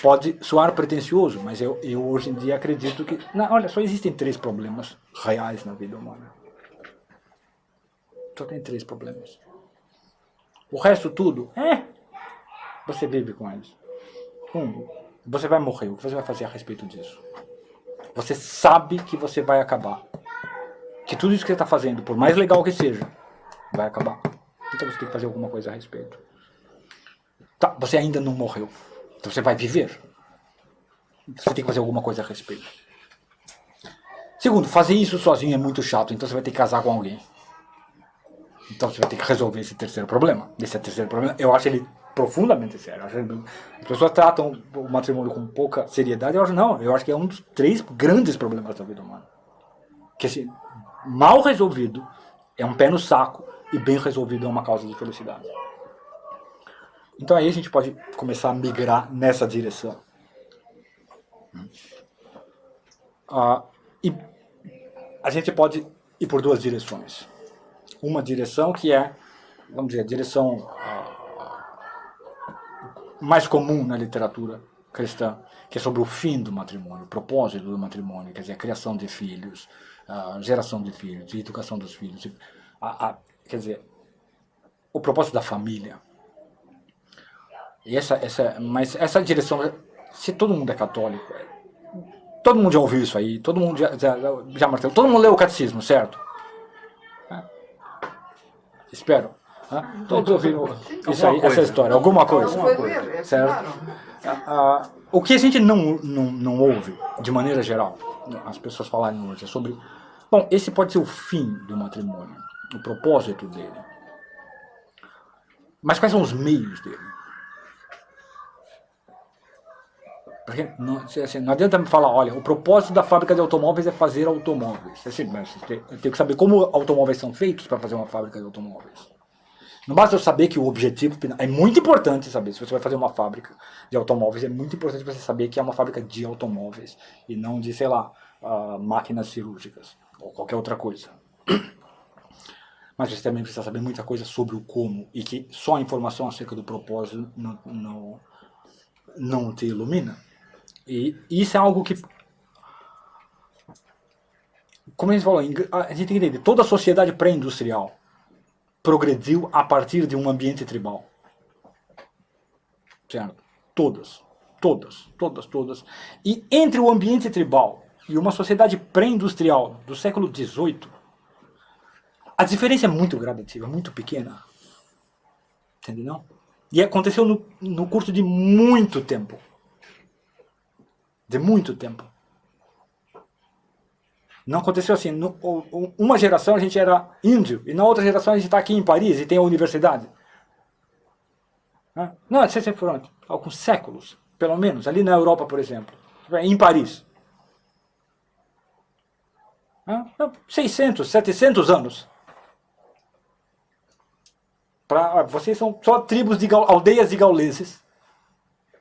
pode soar pretensioso, mas eu hoje em dia acredito que... Não, olha, só existem 3 problemas reais na vida humana. Só tem 3 problemas. O resto tudo, você vive com eles. Você vai morrer, o que você vai fazer a respeito disso? Você sabe que você vai acabar. Que tudo isso que você está fazendo, por mais legal que seja, vai acabar. Então você tem que fazer alguma coisa a respeito. Tá, você ainda não morreu. Então você vai viver. Você tem que fazer alguma coisa a respeito. Segundo, fazer isso sozinho é muito chato, então você vai ter que casar com alguém. Então você vai ter que resolver esse terceiro problema. Esse terceiro problema, eu acho ele profundamente sério. As pessoas tratam o matrimônio com pouca seriedade. Eu acho que é um dos 3 grandes problemas da vida humana. Que assim, mal resolvido é um pé no saco e bem resolvido é uma causa de felicidade. Então aí a gente pode começar a migrar nessa direção. E a gente pode ir por 2 direções. Uma direção que é, vamos dizer, a direção mais comum na literatura cristã, que é sobre o fim do matrimônio, o propósito do matrimônio, quer dizer, a criação de filhos, a geração de filhos, a educação dos filhos, quer dizer, o propósito da família. E mas essa direção, se todo mundo é católico, todo mundo já ouviu isso aí, todo mundo já martelou, todo mundo leu o catecismo, certo? Espero. Todos ouviram isso aí, essa história, alguma coisa. Certo? O que a gente não ouve, de maneira geral, as pessoas falarem hoje, é sobre... Bom, esse pode ser o fim do matrimônio, o propósito dele. Mas quais são os meios dele? Porque não adianta me falar, olha, o propósito da fábrica de automóveis é fazer automóveis. Eu tenho que saber como automóveis são feitos para fazer uma fábrica de automóveis. Não basta eu saber que o objetivo... É muito importante saber, se você vai fazer uma fábrica de automóveis, é muito importante você saber que é uma fábrica de automóveis e não de, sei lá, máquinas cirúrgicas ou qualquer outra coisa. Mas você também precisa saber muita coisa sobre o como e que só a informação acerca do propósito não te ilumina. E isso é algo que, como a gente falou, a gente tem que entender, toda a sociedade pré-industrial progrediu a partir de um ambiente tribal. Certo? Todas. E entre o ambiente tribal e uma sociedade pré-industrial do século XVIII, a diferença é muito gradativa, muito pequena. Entendeu? E aconteceu no curso de muito tempo. De muito tempo. Não aconteceu assim. Uma geração a gente era índio, e na outra geração a gente está aqui em Paris e tem a universidade. Não, vocês foram alguns séculos, pelo menos, ali na Europa, por exemplo, em Paris. 600, 700 anos. Vocês são só tribos de aldeias de gauleses.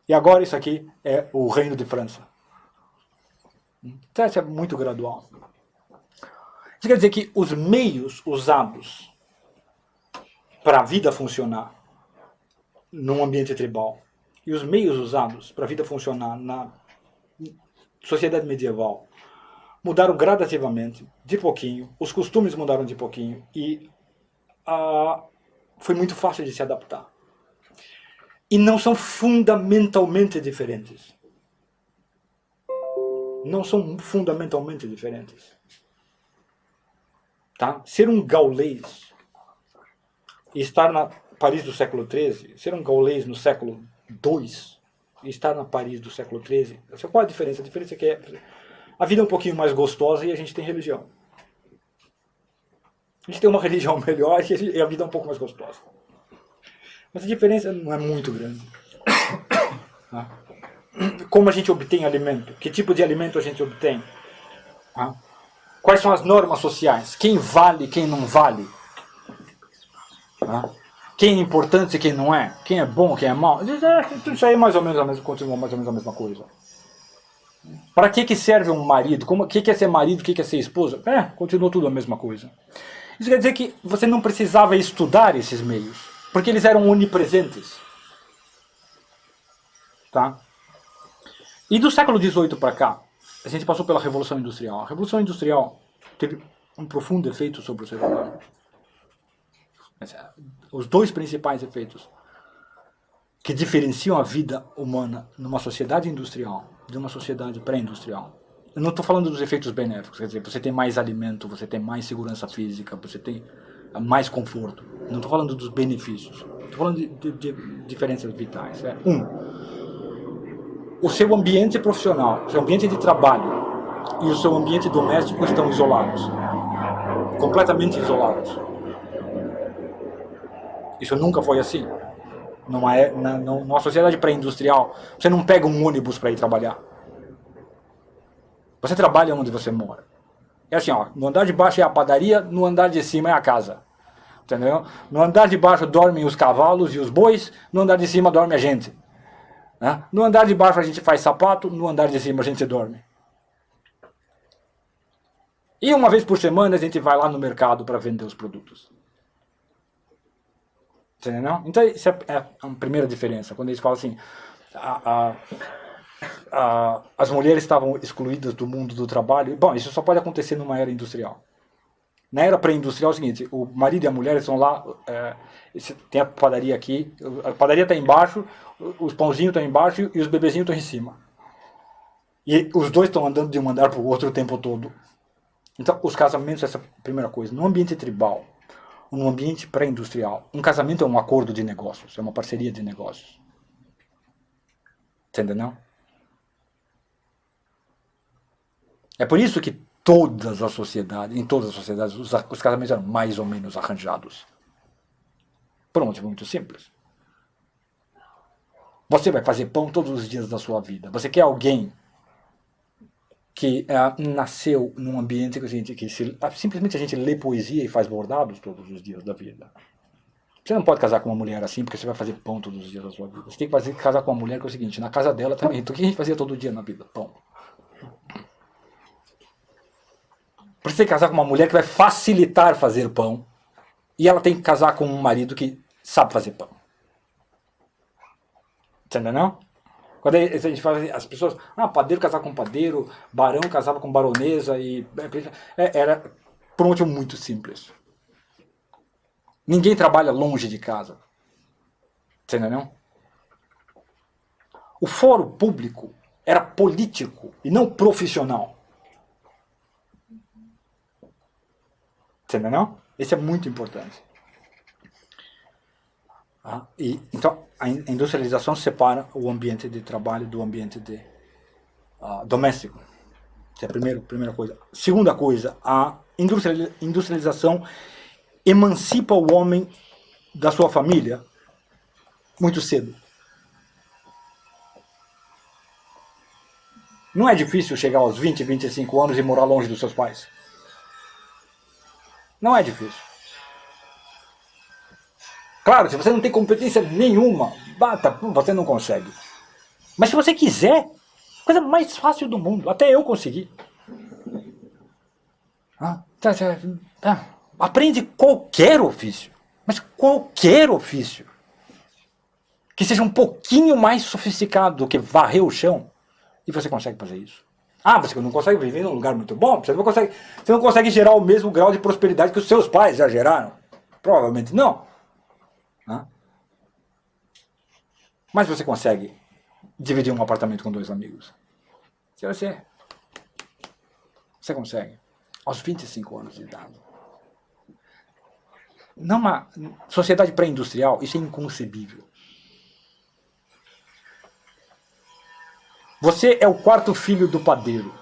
E agora isso aqui é o reino de França. Então isso é muito gradual. Isso quer dizer que os meios usados para a vida funcionar num ambiente tribal e os meios usados para a vida funcionar na sociedade medieval mudaram gradativamente, de pouquinho, os costumes mudaram de pouquinho e foi muito fácil de se adaptar. E não são fundamentalmente diferentes. Não são fundamentalmente diferentes. Tá? Ser um gaulês e estar na Paris do século XIII, ser um gaulês no século II e estar na Paris do século XIII, qual a diferença? A diferença é que a vida é um pouquinho mais gostosa e a gente tem religião. A gente tem uma religião melhor e a vida é um pouco mais gostosa. Mas a diferença não é muito grande. Como a gente obtém alimento? Que tipo de alimento a gente obtém? Quais são as normas sociais? Quem vale, quem não vale? Quem é importante e quem não é? Quem é bom, quem é mau? Tudo isso aí mais ou menos continua mais ou menos a mesma coisa. Para que serve um marido? O que é ser marido? O que é ser esposa? Continua tudo a mesma coisa. Isso quer dizer que você não precisava estudar esses meios, porque eles eram onipresentes. Tá? E do século XVIII para cá, a gente passou pela Revolução Industrial. A Revolução Industrial teve um profundo efeito sobre o ser humano. Os dois principais efeitos que diferenciam a vida humana numa sociedade industrial de uma sociedade pré-industrial. Eu não estou falando dos efeitos benéficos, quer dizer, você tem mais alimento, você tem mais segurança física, você tem mais conforto. Não estou falando dos benefícios. Estou falando de diferenças vitais. O seu ambiente profissional, o seu ambiente de trabalho e o seu ambiente doméstico estão isolados. Completamente isolados. Isso nunca foi assim. Numa sociedade pré-industrial, você não pega um ônibus para ir trabalhar. Você trabalha onde você mora. É assim, ó, no andar de baixo é a padaria, no andar de cima é a casa. Entendeu? No andar de baixo dormem os cavalos e os bois, no andar de cima dorme a gente. Né? No andar de baixo a gente faz sapato, no andar de cima a gente dorme. E uma vez por semana a gente vai lá no mercado para vender os produtos. Entendeu? Então, isso é a primeira diferença. Quando eles falam assim, as mulheres estavam excluídas do mundo do trabalho. Bom, isso só pode acontecer numa era industrial. Na era pré-industrial é o seguinte, o marido e a mulher estão lá, tem a padaria aqui, a padaria está embaixo, os pãozinhos estão embaixo e os bebezinhos estão em cima. E os dois estão andando de um andar para o outro o tempo todo. Então, os casamentos, essa é a primeira coisa. No ambiente tribal, num ambiente pré-industrial, um casamento é um acordo de negócios, é uma parceria de negócios. Entendeu, não? É por isso que em todas as sociedades, os casamentos eram mais ou menos arranjados. Por um motivo muito simples. Você vai fazer pão todos os dias da sua vida. Você quer alguém que nasceu num ambiente que simplesmente a gente lê poesia e faz bordados todos os dias da vida. Você não pode casar com uma mulher assim, porque você vai fazer pão todos os dias da sua vida. Você tem que casar com uma mulher que é o seguinte, na casa dela também. Então o que a gente fazia todo dia na vida? Pão. Você tem que casar com uma mulher que vai facilitar fazer pão. E ela tem que casar com um marido que sabe fazer pão. Entendeu, não? Quando a gente fala assim, as pessoas, padeiro casava com padeiro, barão casava com baronesa, era por um motivo muito simples. Ninguém trabalha longe de casa. Entendeu, não? O fórum público era político e não profissional. Entendeu, não? Isso é muito importante. Então, a industrialização separa o ambiente de trabalho do ambiente doméstico. Essa é a primeira coisa. Segunda coisa, a industrialização emancipa o homem da sua família muito cedo. Não é difícil chegar aos 20, 25 anos e morar longe dos seus pais. Não é difícil. Claro, se você não tem competência nenhuma, você não consegue. Mas se você quiser, coisa mais fácil do mundo. Até eu consegui. Aprende qualquer ofício. Mas qualquer ofício. Que seja um pouquinho mais sofisticado do que varrer o chão. E você consegue fazer isso. Você não consegue viver num lugar muito bom? Você não consegue gerar o mesmo grau de prosperidade que os seus pais já geraram? Provavelmente não. Mas você consegue dividir um apartamento com 2 amigos. Você consegue. Aos 25 anos de idade. Numa sociedade pré-industrial, isso é inconcebível. Você é o 4º filho do padeiro.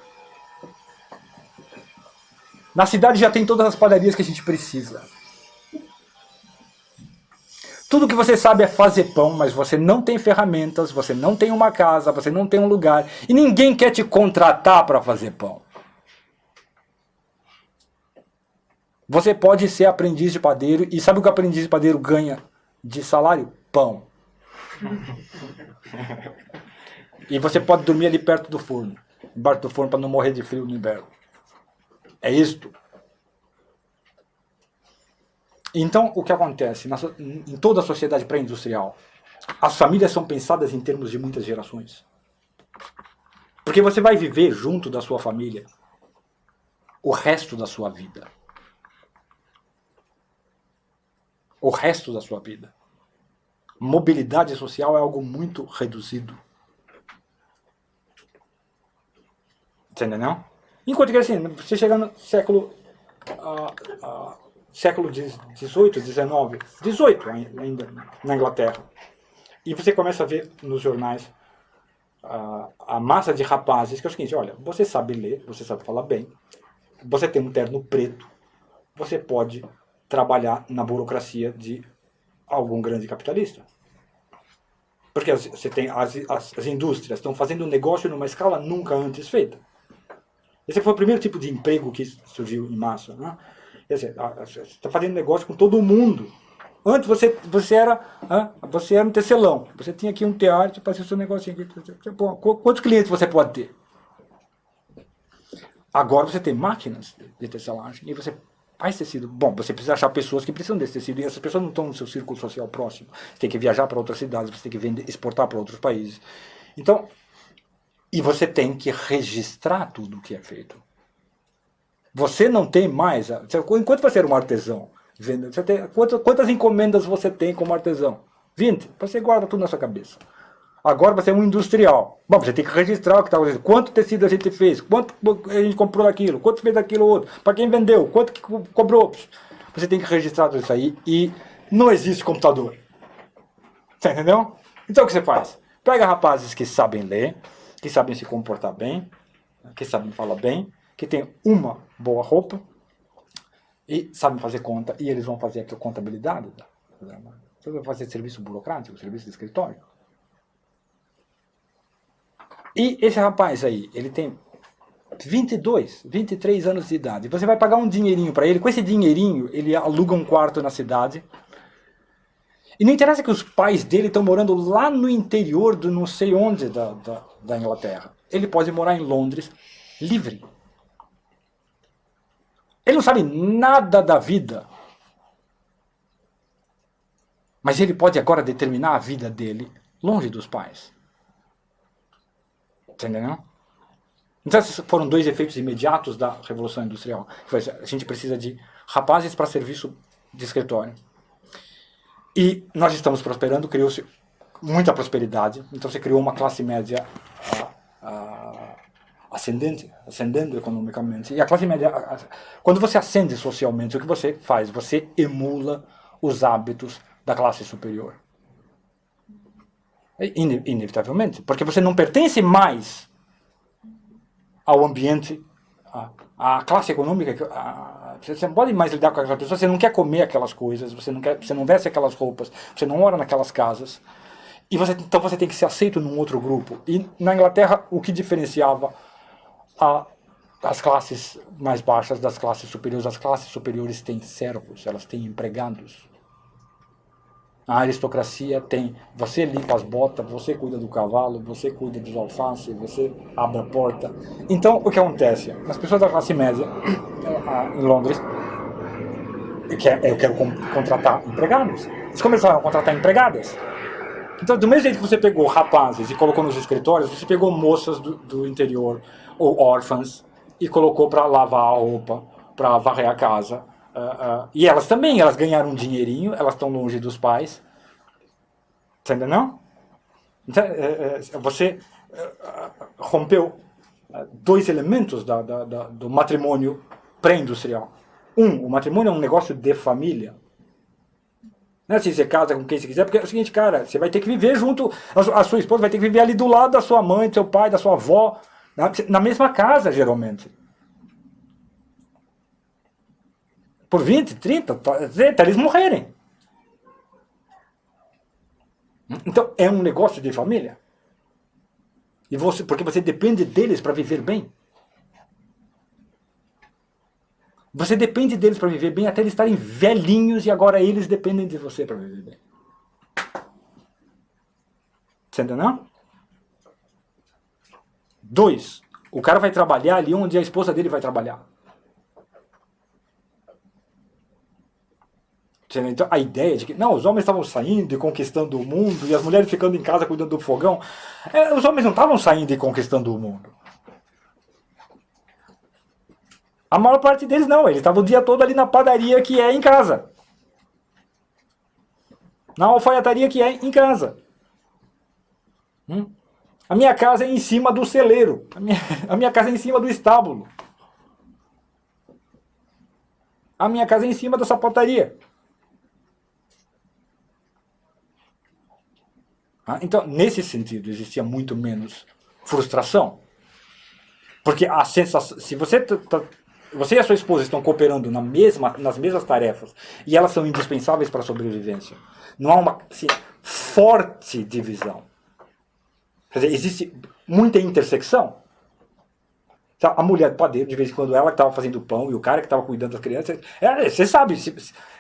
Na cidade já tem todas as padarias que a gente precisa. Tudo que você sabe é fazer pão, mas você não tem ferramentas, você não tem uma casa, você não tem um lugar. E ninguém quer te contratar para fazer pão. Você pode ser aprendiz de padeiro, e sabe o que o aprendiz de padeiro ganha de salário? Pão. E você pode dormir ali perto do forno, embaixo do forno para não morrer de frio no inverno. É isto. Então, o que acontece? Em toda a sociedade pré-industrial, as famílias são pensadas em termos de muitas gerações. Porque você vai viver junto da sua família o resto da sua vida. O resto da sua vida. Mobilidade social é algo muito reduzido. Você entendeu? Enquanto que assim, você chega no século 18, 19, 18 ainda na Inglaterra, e você começa a ver nos jornais a massa de rapazes que é o seguinte: olha, você sabe ler, você sabe falar bem, você tem um terno preto, você pode trabalhar na burocracia de algum grande capitalista. Porque você tem as indústrias estão fazendo um negócio numa escala nunca antes feita. Esse foi o primeiro tipo de emprego que surgiu em massa. Né? Você está fazendo negócio com todo mundo. Antes você era um tecelão. Você tinha aqui um teatro para fazer o seu negocinho. Quantos clientes você pode ter? Agora você tem máquinas de tecelagem e você faz tecido. Bom, você precisa achar pessoas que precisam desse tecido e essas pessoas não estão no seu círculo social próximo. Você tem que viajar para outras cidades, você tem que vender, exportar para outros países. Então, e você tem que registrar tudo o que é feito. Você não tem mais. Enquanto você era um artesão, você tem, quantas encomendas você tem como artesão? 20. Você guarda tudo na sua cabeça. Agora você é um industrial. Bom, você tem que registrar o que está fazendo. Quanto tecido a gente fez? Quanto a gente comprou aquilo? Quanto fez aquilo outro? Para quem vendeu? Quanto que cobrou? Você tem que registrar tudo isso aí. E não existe computador. Você entendeu? Então o que você faz? Pega rapazes que sabem ler, que sabem se comportar bem, que sabem falar bem, que tem uma boa roupa e sabem fazer conta, e eles vão fazer a contabilidade. Você vai fazer serviço burocrático, serviço de escritório. E esse rapaz aí, ele tem 22, 23 anos de idade. Você vai pagar um dinheirinho para ele, com esse dinheirinho ele aluga um quarto na cidade. E não interessa que os pais dele estão morando lá no interior do não sei onde da Inglaterra. Ele pode morar em Londres, livre. Ele não sabe nada da vida. Mas ele pode agora determinar a vida dele longe dos pais. Entendeu? Então esses foram dois efeitos imediatos da Revolução Industrial. A gente precisa de rapazes para serviço de escritório. E nós estamos prosperando, criou-se muita prosperidade. Então você criou uma classe média ascendendo economicamente. E a classe média, quando você ascende socialmente, o que você faz? Você emula os hábitos da classe superior. Inevitavelmente. Porque você não pertence mais ao ambiente, à classe econômica. Você não pode mais lidar com aquelas pessoas, você não quer comer aquelas coisas, você não veste aquelas roupas, você não mora naquelas casas. E então você tem que ser aceito num outro grupo. E na Inglaterra, o que diferenciava as classes mais baixas das classes superiores? As classes superiores têm servos, elas têm empregados. A aristocracia tem, você limpa as botas, você cuida do cavalo, você cuida dos alfaces, você abre a porta. Então, o que acontece? As pessoas da classe média, em Londres, eu quero contratar empregados. Eles começaram a contratar empregadas. Então, do mesmo jeito que você pegou rapazes e colocou nos escritórios, você pegou moças do interior, ou órfãs, e colocou para lavar a roupa, para varrer a casa. E elas também, elas ganharam um dinheirinho, elas estão longe dos pais. Você entendeu? Então, você rompeu dois elementos do matrimônio pré-industrial. O matrimônio é um negócio de família. Não é assim, você casa com quem você quiser, porque é o seguinte, cara, você vai ter que viver junto, a sua esposa vai ter que viver ali do lado da sua mãe, do seu pai, da sua avó, na mesma casa, geralmente. Por 20, 30, até eles morrerem. Então, é um negócio de família. Porque você depende deles para viver bem. Você depende deles para viver bem até eles estarem velhinhos e agora eles dependem de você para viver bem. Você entendeu? 2. O cara vai trabalhar ali onde a esposa dele vai trabalhar. Então, a ideia de que não, os homens estavam saindo e conquistando o mundo e as mulheres ficando em casa cuidando do fogão. Os homens não estavam saindo e conquistando o mundo. A maior parte deles não, eles estavam o dia todo ali na padaria que é em casa. Na alfaiataria que é em casa. A minha casa é em cima do celeiro. A minha casa é em cima do estábulo. A minha casa é em cima da sapataria. Então, nesse sentido, existia muito menos frustração. Porque a sensação, se você e a sua esposa estão cooperando nas mesmas tarefas e elas são indispensáveis para a sobrevivência, não há uma assim, forte divisão. Quer dizer, existe muita intersecção. A mulher padeiro, de vez em quando, ela que estava fazendo o pão e o cara que estava cuidando das crianças. Você sabe,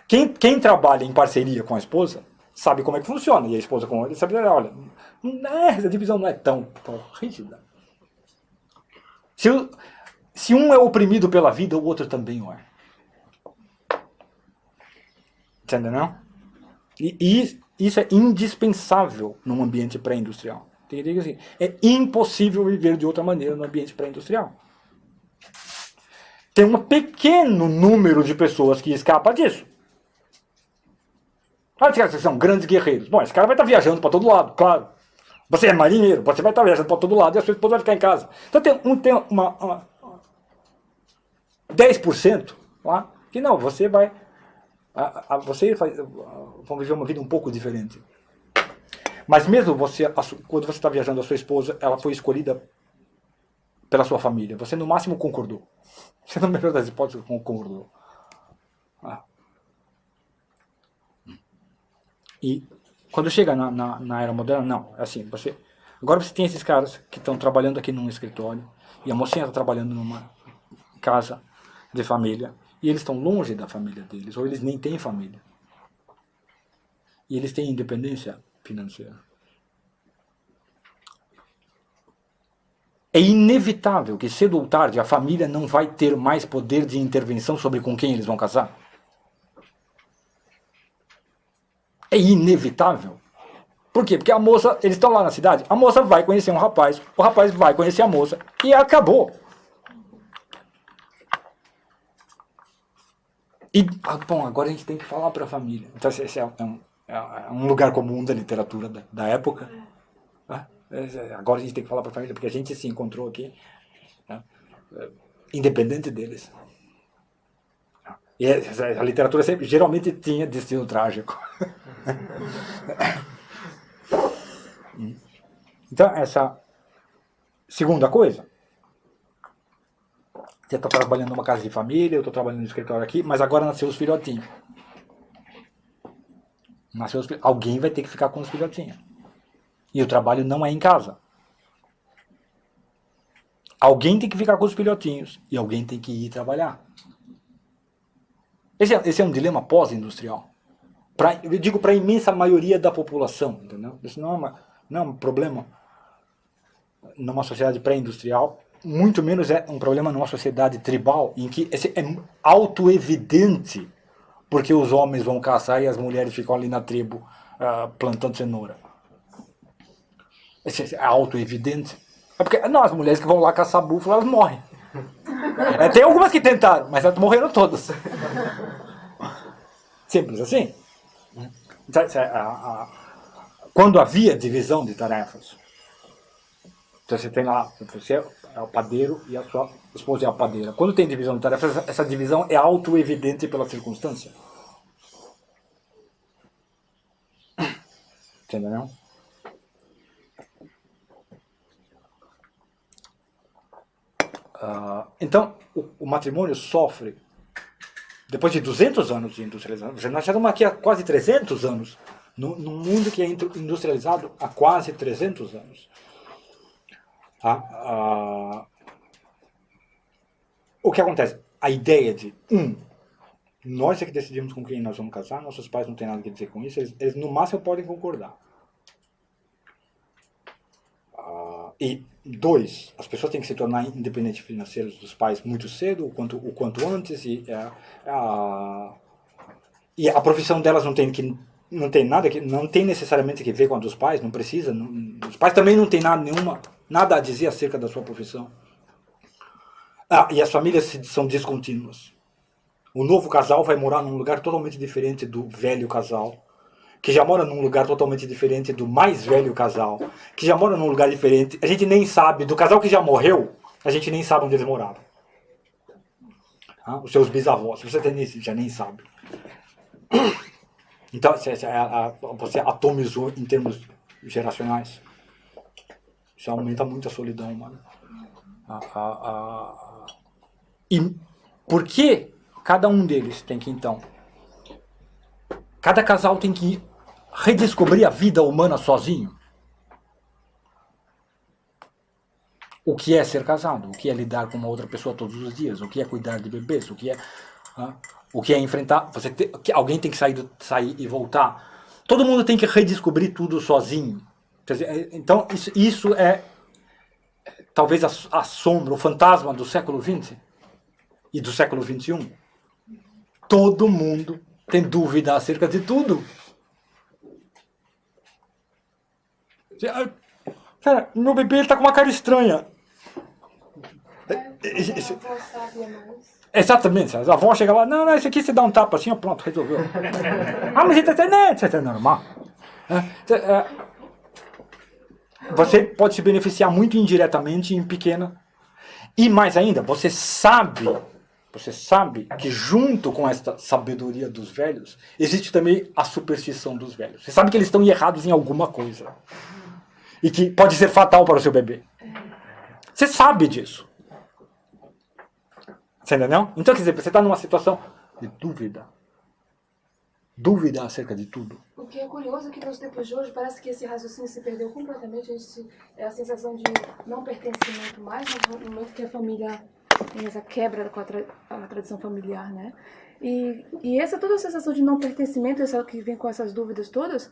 quem trabalha em parceria com a esposa sabe como é que funciona. E a esposa com ele sabe, olha, essa divisão não é tão rígida. Se um é oprimido pela vida, o outro também o é. Entendeu, não? E isso é indispensável num ambiente pré-industrial. Assim, é impossível viver de outra maneira no ambiente pré-industrial. Tem um pequeno número de pessoas que escapa disso. Esses caras são grandes guerreiros. Bom, esse cara vai estar viajando para todo lado, claro. Você é marinheiro, você vai estar viajando para todo lado e a sua esposa vai ficar em casa. Então tem uma 10% lá que não, você vai. Vão viver uma vida um pouco diferente. Mas mesmo quando você está viajando, a sua esposa, ela foi escolhida pela sua família. Você no máximo concordou. Você no melhor das hipóteses concordou. E quando chega na era moderna, não. É assim, agora você tem esses caras que estão trabalhando aqui num escritório e a mocinha está trabalhando numa casa de família e eles estão longe da família deles, ou eles nem têm família. E eles têm independência financeira. É inevitável que cedo ou tarde a família não vai ter mais poder de intervenção sobre com quem eles vão casar. É inevitável. Por quê? Porque a moça, eles estão lá na cidade, a moça vai conhecer um rapaz, o rapaz vai conhecer a moça e acabou. E, bom, agora a gente tem que falar para a família. Então esse é um lugar comum da literatura da época. Agora a gente tem que falar para a família, porque a gente se encontrou aqui, independente deles. E a literatura sempre, geralmente tinha destino trágico. Então, essa segunda coisa, você está trabalhando numa casa de família, eu estou trabalhando no escritório aqui, mas agora nasceu os filhotinhos. Alguém vai ter que ficar com os filhotinhos. E o trabalho não é em casa. Alguém tem que ficar com os filhotinhos e alguém tem que ir trabalhar. Esse é um dilema pós-industrial. Eu digo para a imensa maioria da população. Entendeu? Isso não é um problema numa sociedade pré-industrial, muito menos é um problema numa sociedade tribal, em que é auto-evidente porque os homens vão caçar e as mulheres ficam ali na tribo plantando cenoura. Isso é auto-evidente. É porque não, as mulheres que vão lá caçar búfalo, elas morrem. Tem algumas que tentaram, mas elas morreram todas. Simples assim. Quando havia divisão de tarefas, então você tem lá, você é o padeiro e a sua esposa é a padeira. Quando tem divisão de tarefas, essa divisão é auto-evidente pela circunstância. Entendeu? Então, o matrimônio sofre, depois de 200 anos de industrialização, nós já estamos aqui há quase 300 anos, num mundo que é industrializado há quase 300 anos. O que acontece? A ideia de, nós é que decidimos com quem nós vamos casar, nossos pais não têm nada a dizer com isso, eles no máximo podem concordar. E 2, as pessoas têm que se tornar independentes financeiros dos pais muito cedo, o quanto antes, e E a profissão delas não tem nada que não tem necessariamente que ver com a dos pais, não precisa. Os pais também não têm nada a dizer acerca da sua profissão. E as famílias são descontínuas. O novo casal vai morar num lugar totalmente diferente do velho casal, que já mora num lugar totalmente diferente do mais velho casal, que já mora num lugar diferente. A gente nem sabe, do casal que já morreu, a gente nem sabe onde eles moravam. Os seus bisavós, você já nem sabe. Então, você atomizou em termos geracionais. Isso aumenta muito a solidão, mano. E por que cada um deles tem que, então... Cada casal tem que redescobrir a vida humana sozinho? O que é ser casado? O que é lidar com uma outra pessoa todos os dias? O que é cuidar de bebês? O que é enfrentar... alguém tem que sair e voltar. Todo mundo tem que redescobrir tudo sozinho. Quer dizer, então, isso é talvez a sombra, o fantasma do século XX e do século XXI. Todo mundo tem dúvida acerca de tudo. Cara, meu bebê está com uma cara estranha. Exatamente, a avó chega lá, não, esse aqui você dá um tapa assim, ó, pronto, resolveu. Mas isso é normal. Você pode se beneficiar muito indiretamente em pequena. E mais ainda, você sabe que junto com esta sabedoria dos velhos, existe também a superstição dos velhos. Você sabe que eles estão errados em alguma coisa. E que pode ser fatal para o seu bebê. Você sabe disso. Você entendeu? Então, quer dizer, você está numa situação de dúvida. Dúvida acerca de tudo. O que é curioso é que nos tempos de hoje parece que esse raciocínio se perdeu completamente. A sensação de não pertencimento mais, no momento que a família tem essa quebra com a tradição familiar, né? E essa toda a sensação de não pertencimento, essa que vem com essas dúvidas todas,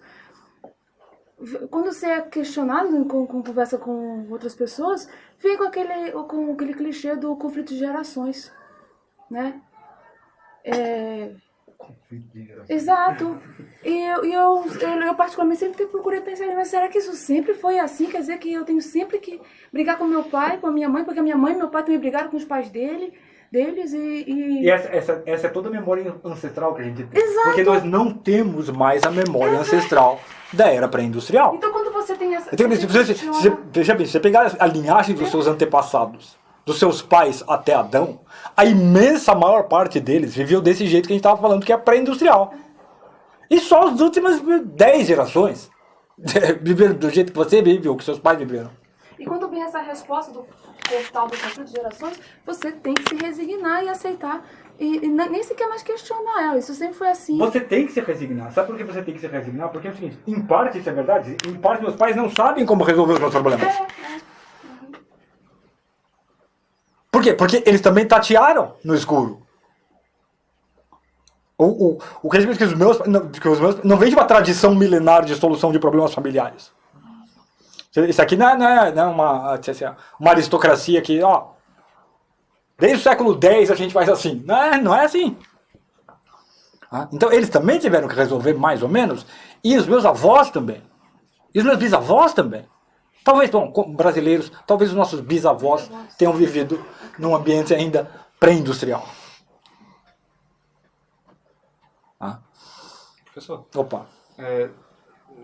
quando você é questionado com conversa com outras pessoas, vem com aquele clichê do conflito de gerações, né? Exato. E eu particularmente sempre procurei pensar, mas será que isso sempre foi assim? Quer dizer que eu tenho sempre que brigar com meu pai, com a minha mãe, porque a minha mãe e meu pai também brigaram com os pais deles e essa é toda a memória ancestral que a gente tem. Exato. Porque nós não temos mais a memória ancestral da era pré-industrial. Então quando você tem essa... Então, veja bem, se você pegar a linhagem dos seus antepassados, dos seus pais até Adão, a imensa maior parte deles viveu desse jeito que a gente estava falando, que é pré-industrial. E só as últimas 10 gerações viveram do jeito que você vive, ou que seus pais viveram. E quando vem essa resposta do portal do conflito de gerações, você tem que se resignar e aceitar. E nem sequer mais questionar ela. Isso sempre foi assim. Você tem que se resignar. Sabe por que você tem que se resignar? Porque é o seguinte, em parte isso é verdade, em parte meus pais não sabem como resolver os meus problemas. Por quê? Porque eles também tatearam no escuro. O crescimento que os meus não vem de uma tradição milenar de solução de problemas familiares. Isso aqui não é uma aristocracia que, desde o século X a gente faz assim. Não é assim. Então eles também tiveram que resolver mais ou menos, e os meus avós também. E os meus bisavós também. Talvez, como brasileiros, talvez os nossos bisavós tenham vivido num ambiente ainda pré-industrial. Professor, Opa.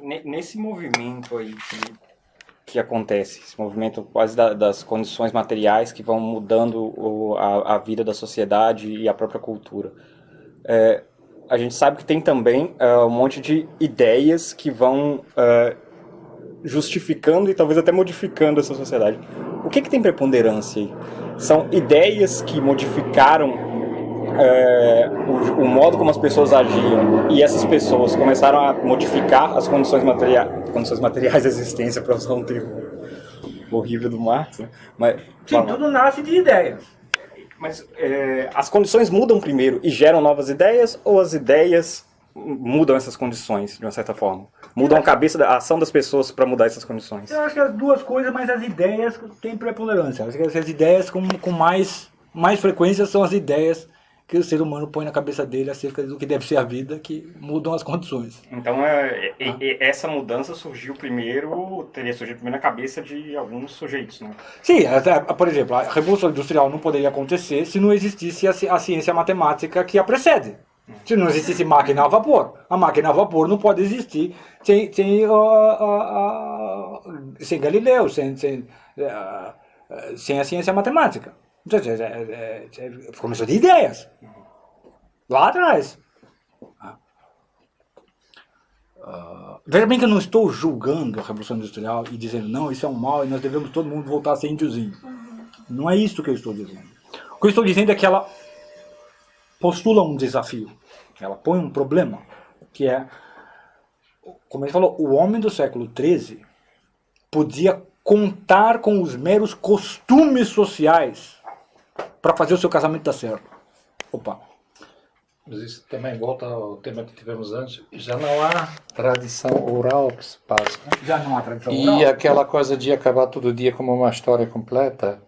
Nesse movimento aí que acontece, esse movimento quase das condições materiais que vão mudando a vida da sociedade e a própria cultura, a gente sabe que tem também um monte de ideias que vão justificando e talvez até modificando essa sociedade. O que tem preponderância aí? São ideias que modificaram o modo como as pessoas agiam, e essas pessoas começaram a modificar as condições materiais da existência, para usar um termo horrível do Marx, né? Sim, tudo nasce de ideias. Mas as condições mudam primeiro e geram novas ideias, ou as ideias mudam essas condições, de uma certa forma? Mudam a ação das pessoas para mudar essas condições? Eu acho que as duas coisas, mas as ideias têm preponderância. Eu acho que as ideias com mais frequência são as ideias que o ser humano põe na cabeça dele acerca do que deve ser a vida, que mudam as condições. Então, essa mudança teria surgido primeiro na cabeça de alguns sujeitos, né? Sim, por exemplo, a Revolução Industrial não poderia acontecer se não existisse a ciência matemática que a precede. Se não existisse máquina a vapor. A máquina a vapor não pode existir sem Galileu, sem a ciência matemática. Então, começou de ideias. Lá atrás. Veja bem que eu não estou julgando a Revolução Industrial e dizendo, não, isso é um mal e nós devemos todo mundo voltar a ser índiozinho. Não é isso que eu estou dizendo. O que eu estou dizendo é que ela postula um desafio. Ela põe um problema, que é, como ele falou, o homem do século XIII podia contar com os meros costumes sociais para fazer o seu casamento dar certo. Opa. Mas isso também volta ao tema que tivemos antes. Já não há tradição oral que se passa. Já não há tradição E oral. aquela coisa de acabar todo dia como uma história completa,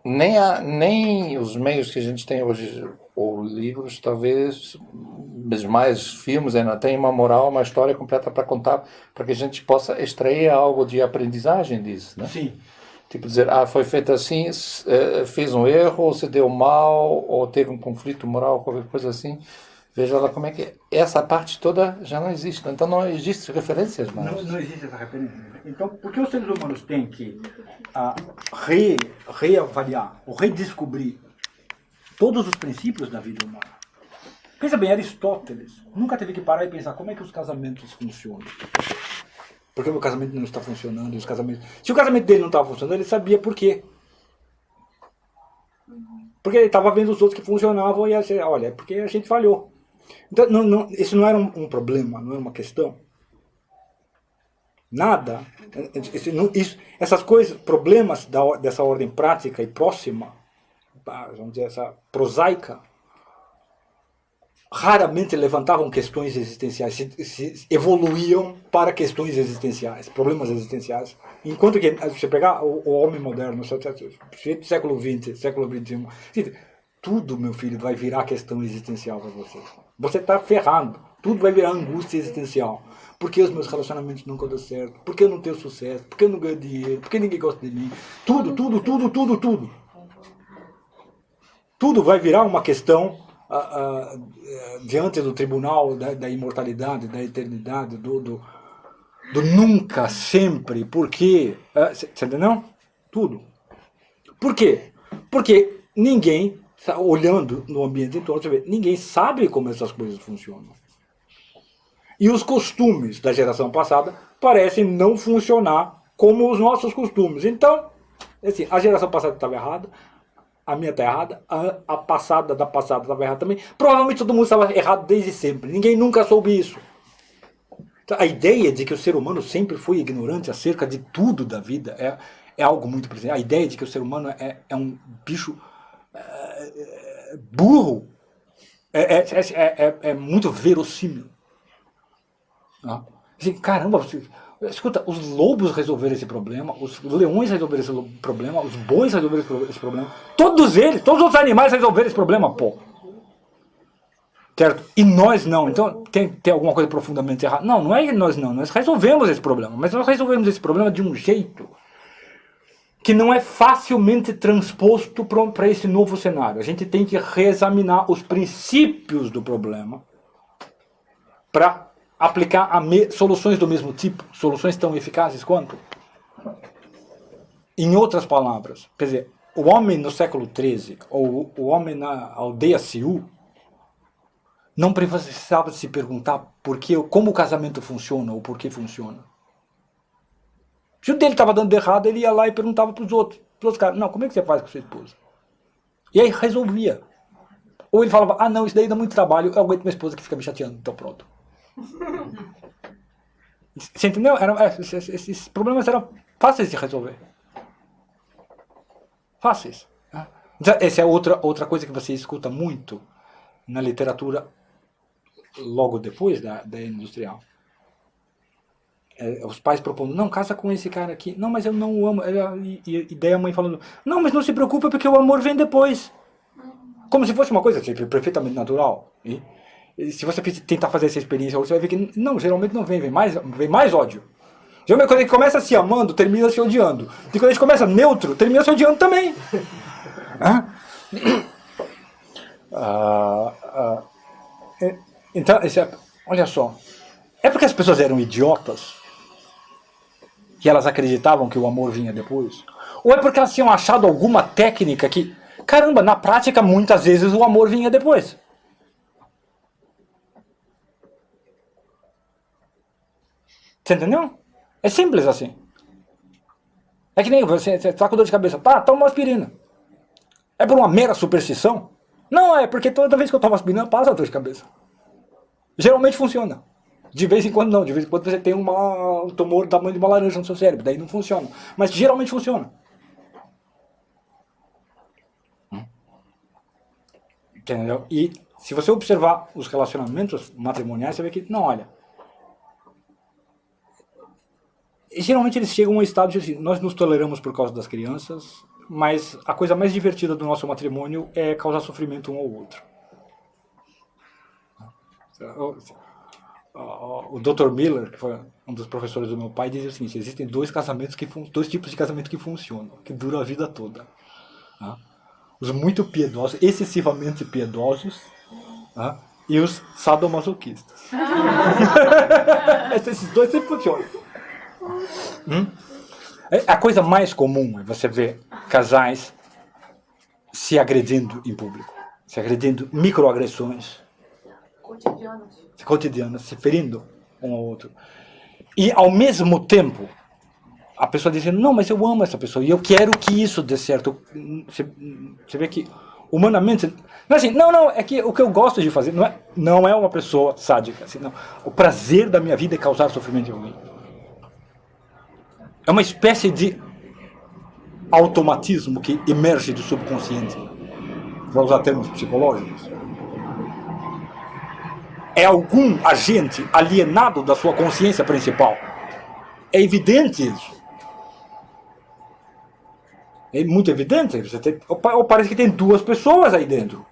nem os meios que a gente tem hoje, ou livros, talvez, mas mais filmes, ainda tem uma moral, uma história completa para contar, para que a gente possa extrair algo de aprendizagem disso, né? Sim. Tipo dizer, foi feito assim, fez um erro, ou se deu mal, ou teve um conflito moral, qualquer coisa assim. Veja lá como é que essa parte toda já não existe. Então não existem referências mais. Não existe essa referência. Então, por que os seres humanos têm que reavaliar ou redescobrir todos os princípios da vida humana? Pensa bem, Aristóteles nunca teve que parar e pensar como é que os casamentos funcionam. Porque o meu casamento não está funcionando. Se o casamento dele não estava funcionando, ele sabia por quê. Porque ele estava vendo os outros que funcionavam e ia dizer, olha, é porque a gente falhou. Então, isso não era um problema, não era uma questão. Nada. Essas coisas, problemas dessa ordem prática e próxima, vamos dizer, essa prosaica, raramente levantavam questões existenciais, se evoluíam para questões existenciais, problemas existenciais. Enquanto que, se você pegar o homem moderno, século XX, século XXI, tudo, meu filho, vai virar questão existencial para você. Você está ferrado. Tudo vai virar angústia existencial. Por que os meus relacionamentos nunca dão certo? Por que eu não tenho sucesso? Por que eu não ganho dinheiro? Por que ninguém gosta de mim? Tudo. Tudo vai virar uma questão diante do tribunal da imortalidade, da eternidade, do nunca, sempre. Por quê? Você entendeu? Tudo. Por quê? Porque ninguém, olhando no ambiente em torno, você vê, ninguém sabe como essas coisas funcionam. E os costumes da geração passada parecem não funcionar como os nossos costumes. Então, assim, a geração passada estava errada, a minha está errada, a passada da passada estava errada também. Provavelmente todo mundo estava errado desde sempre. Ninguém nunca soube isso. Então, a ideia de que o ser humano sempre foi ignorante acerca de tudo da vida é algo muito presente. A ideia de que o ser humano é um bicho burro é muito verossímil. Assim, caramba, escuta, os lobos resolveram esse problema, os leões resolveram esse problema, os bois resolveram esse problema, todos os animais resolveram esse problema, pô. Certo? E nós não. Então tem alguma coisa profundamente errada. Não é que nós não. Nós resolvemos esse problema. Mas nós resolvemos esse problema de um jeito que não é facilmente transposto para esse novo cenário. A gente tem que reexaminar os princípios do problema para aplicar soluções do mesmo tipo, soluções tão eficazes quanto. Em outras palavras, quer dizer, o homem no século XIII, ou o homem na aldeia Sioux, não precisava se perguntar como o casamento funciona ou por que funciona. Se o dele estava dando errado, ele ia lá e perguntava para os outros caras, não, como é que você faz com sua esposa? E aí resolvia. Ou ele falava, não, isso daí dá muito trabalho, eu aguento minha esposa que fica me chateando, então pronto. Você entendeu? Esses problemas eram fáceis de resolver. Fáceis. Essa é outra coisa que você escuta muito na literatura logo depois da industrial. Os pais propondo, não, casa com esse cara aqui. Não, mas eu não o amo. E daí a mãe falando, não, mas não se preocupe porque o amor vem depois. Como se fosse uma coisa assim, perfeitamente natural. E se você tentar fazer essa experiência, você vai ver que não, geralmente não vem mais ódio. Geralmente quando a gente começa se amando, termina se odiando. E quando a gente começa neutro, termina se odiando também. Então, olha só. É porque as pessoas eram idiotas que elas acreditavam que o amor vinha depois? Ou é porque elas tinham achado alguma técnica que, caramba, na prática muitas vezes o amor vinha depois? Você entendeu? É simples assim. É que nem você tá com dor de cabeça. Tá, toma uma aspirina. É por uma mera superstição? Não, é porque toda vez que eu tomo aspirina passa a dor de cabeça. Geralmente funciona. De vez em quando não. De vez em quando você tem um tumor do tamanho de uma laranja no seu cérebro. Daí não funciona. Mas geralmente funciona. Entendeu? E se você observar os relacionamentos matrimoniais, você vê que, não, olha... Geralmente eles chegam a um estado de assim, nós nos toleramos por causa das crianças, mas a coisa mais divertida do nosso matrimônio é causar sofrimento um ao outro. O Dr. Miller, que foi um dos professores do meu pai, dizia o seguinte: existem dois tipos de casamento que funcionam, que duram a vida toda. Os muito piedosos, excessivamente piedosos, e os sadomasoquistas. Esses dois sempre funcionam. A coisa mais comum é você ver casais se agredindo em público, se agredindo, microagressões cotidianas, se ferindo um ao outro. E ao mesmo tempo, a pessoa dizendo, não, mas eu amo essa pessoa e eu quero que isso dê certo. Você vê que humanamente, não é assim, não, é que o que eu gosto de fazer não é uma pessoa sádica, assim, não. O prazer da minha vida é causar sofrimento em alguém. É uma espécie de automatismo que emerge do subconsciente, para usar termos psicológicos. É algum agente alienado da sua consciência principal. É evidente isso. É muito evidente. Ou parece que tem duas pessoas aí dentro.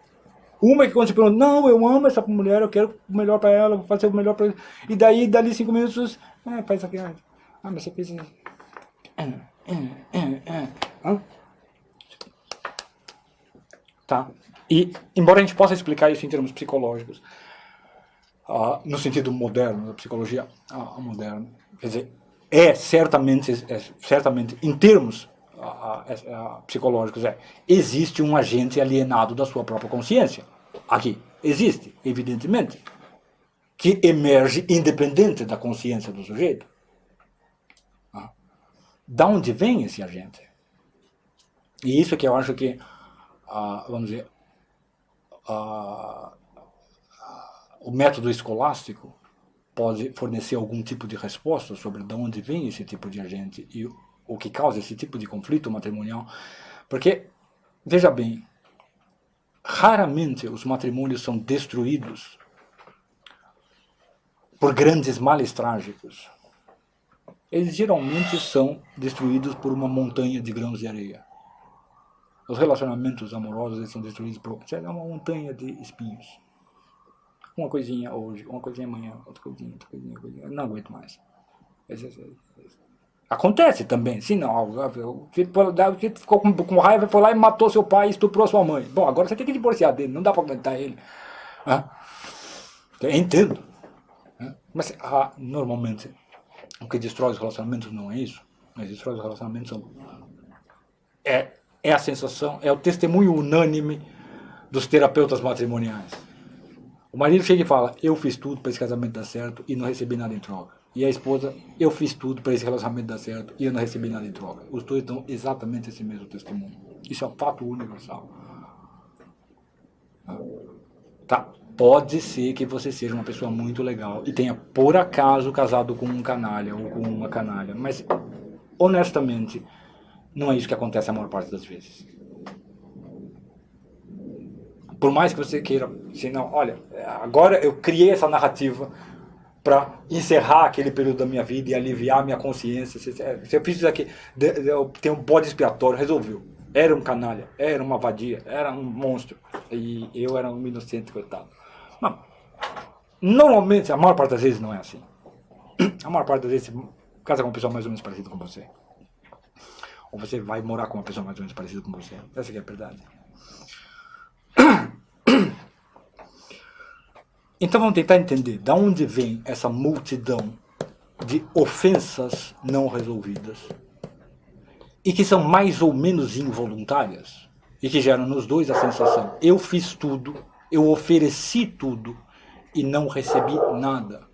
Uma que quando você pergunta, não, eu amo essa mulher, eu quero o melhor para ela, vou fazer o melhor para ela. E daí, dali 5 minutos, faz aqui. Mas você fez... Tá? E, embora a gente possa explicar isso em termos psicológicos, no sentido moderno, da psicologia moderna, quer dizer, certamente em termos psicológicos, existe um agente alienado da sua própria consciência. Aqui, existe, evidentemente, que emerge independente da consciência do sujeito. Da onde vem esse agente? E isso que eu acho que, vamos dizer, o método escolástico pode fornecer algum tipo de resposta sobre de onde vem esse tipo de agente e o que causa esse tipo de conflito matrimonial. Porque, veja bem, raramente os matrimônios são destruídos por grandes males trágicos. Eles geralmente são destruídos por uma montanha de grãos de areia. Os relacionamentos amorosos eles são destruídos por uma montanha de espinhos. Uma coisinha hoje, uma coisinha amanhã, outra coisinha. Não aguento mais. Acontece também. Se não, o filho ficou com raiva, foi lá e matou seu pai e estuprou sua mãe. Bom, agora você tem que divorciar dele, não dá para aguentar ele. Eu entendo. Mas normalmente o que destrói os relacionamentos não é isso. O que destrói os relacionamentos é a sensação, é o testemunho unânime dos terapeutas matrimoniais. O marido chega e fala, eu fiz tudo para esse casamento dar certo e não recebi nada em troca. E a esposa, eu fiz tudo para esse relacionamento dar certo e eu não recebi nada em troca. Os dois dão exatamente esse mesmo testemunho. Isso é um fato universal. Tá? Pode ser que você seja uma pessoa muito legal e tenha, por acaso, casado com um canalha ou com uma canalha. Mas, honestamente, não é isso que acontece a maior parte das vezes. Por mais que você queira, senão, olha, agora eu criei essa narrativa para encerrar aquele período da minha vida e aliviar a minha consciência. Se eu fiz isso aqui, eu tenho um bode expiatório, resolveu. era um canalha, era uma vadia, era um monstro. E eu era um inocente, coitado. Não. Normalmente, a maior parte das vezes não é assim. A maior parte das vezes você casa com uma pessoa mais ou menos parecida com você. Ou você vai morar com uma pessoa mais ou menos parecida com você. Essa que é a verdade. Então vamos tentar entender de onde vem essa multidão de ofensas não resolvidas e que são mais ou menos involuntárias e que geram nos dois a sensação: eu fiz tudo, eu ofereci tudo e não recebi nada.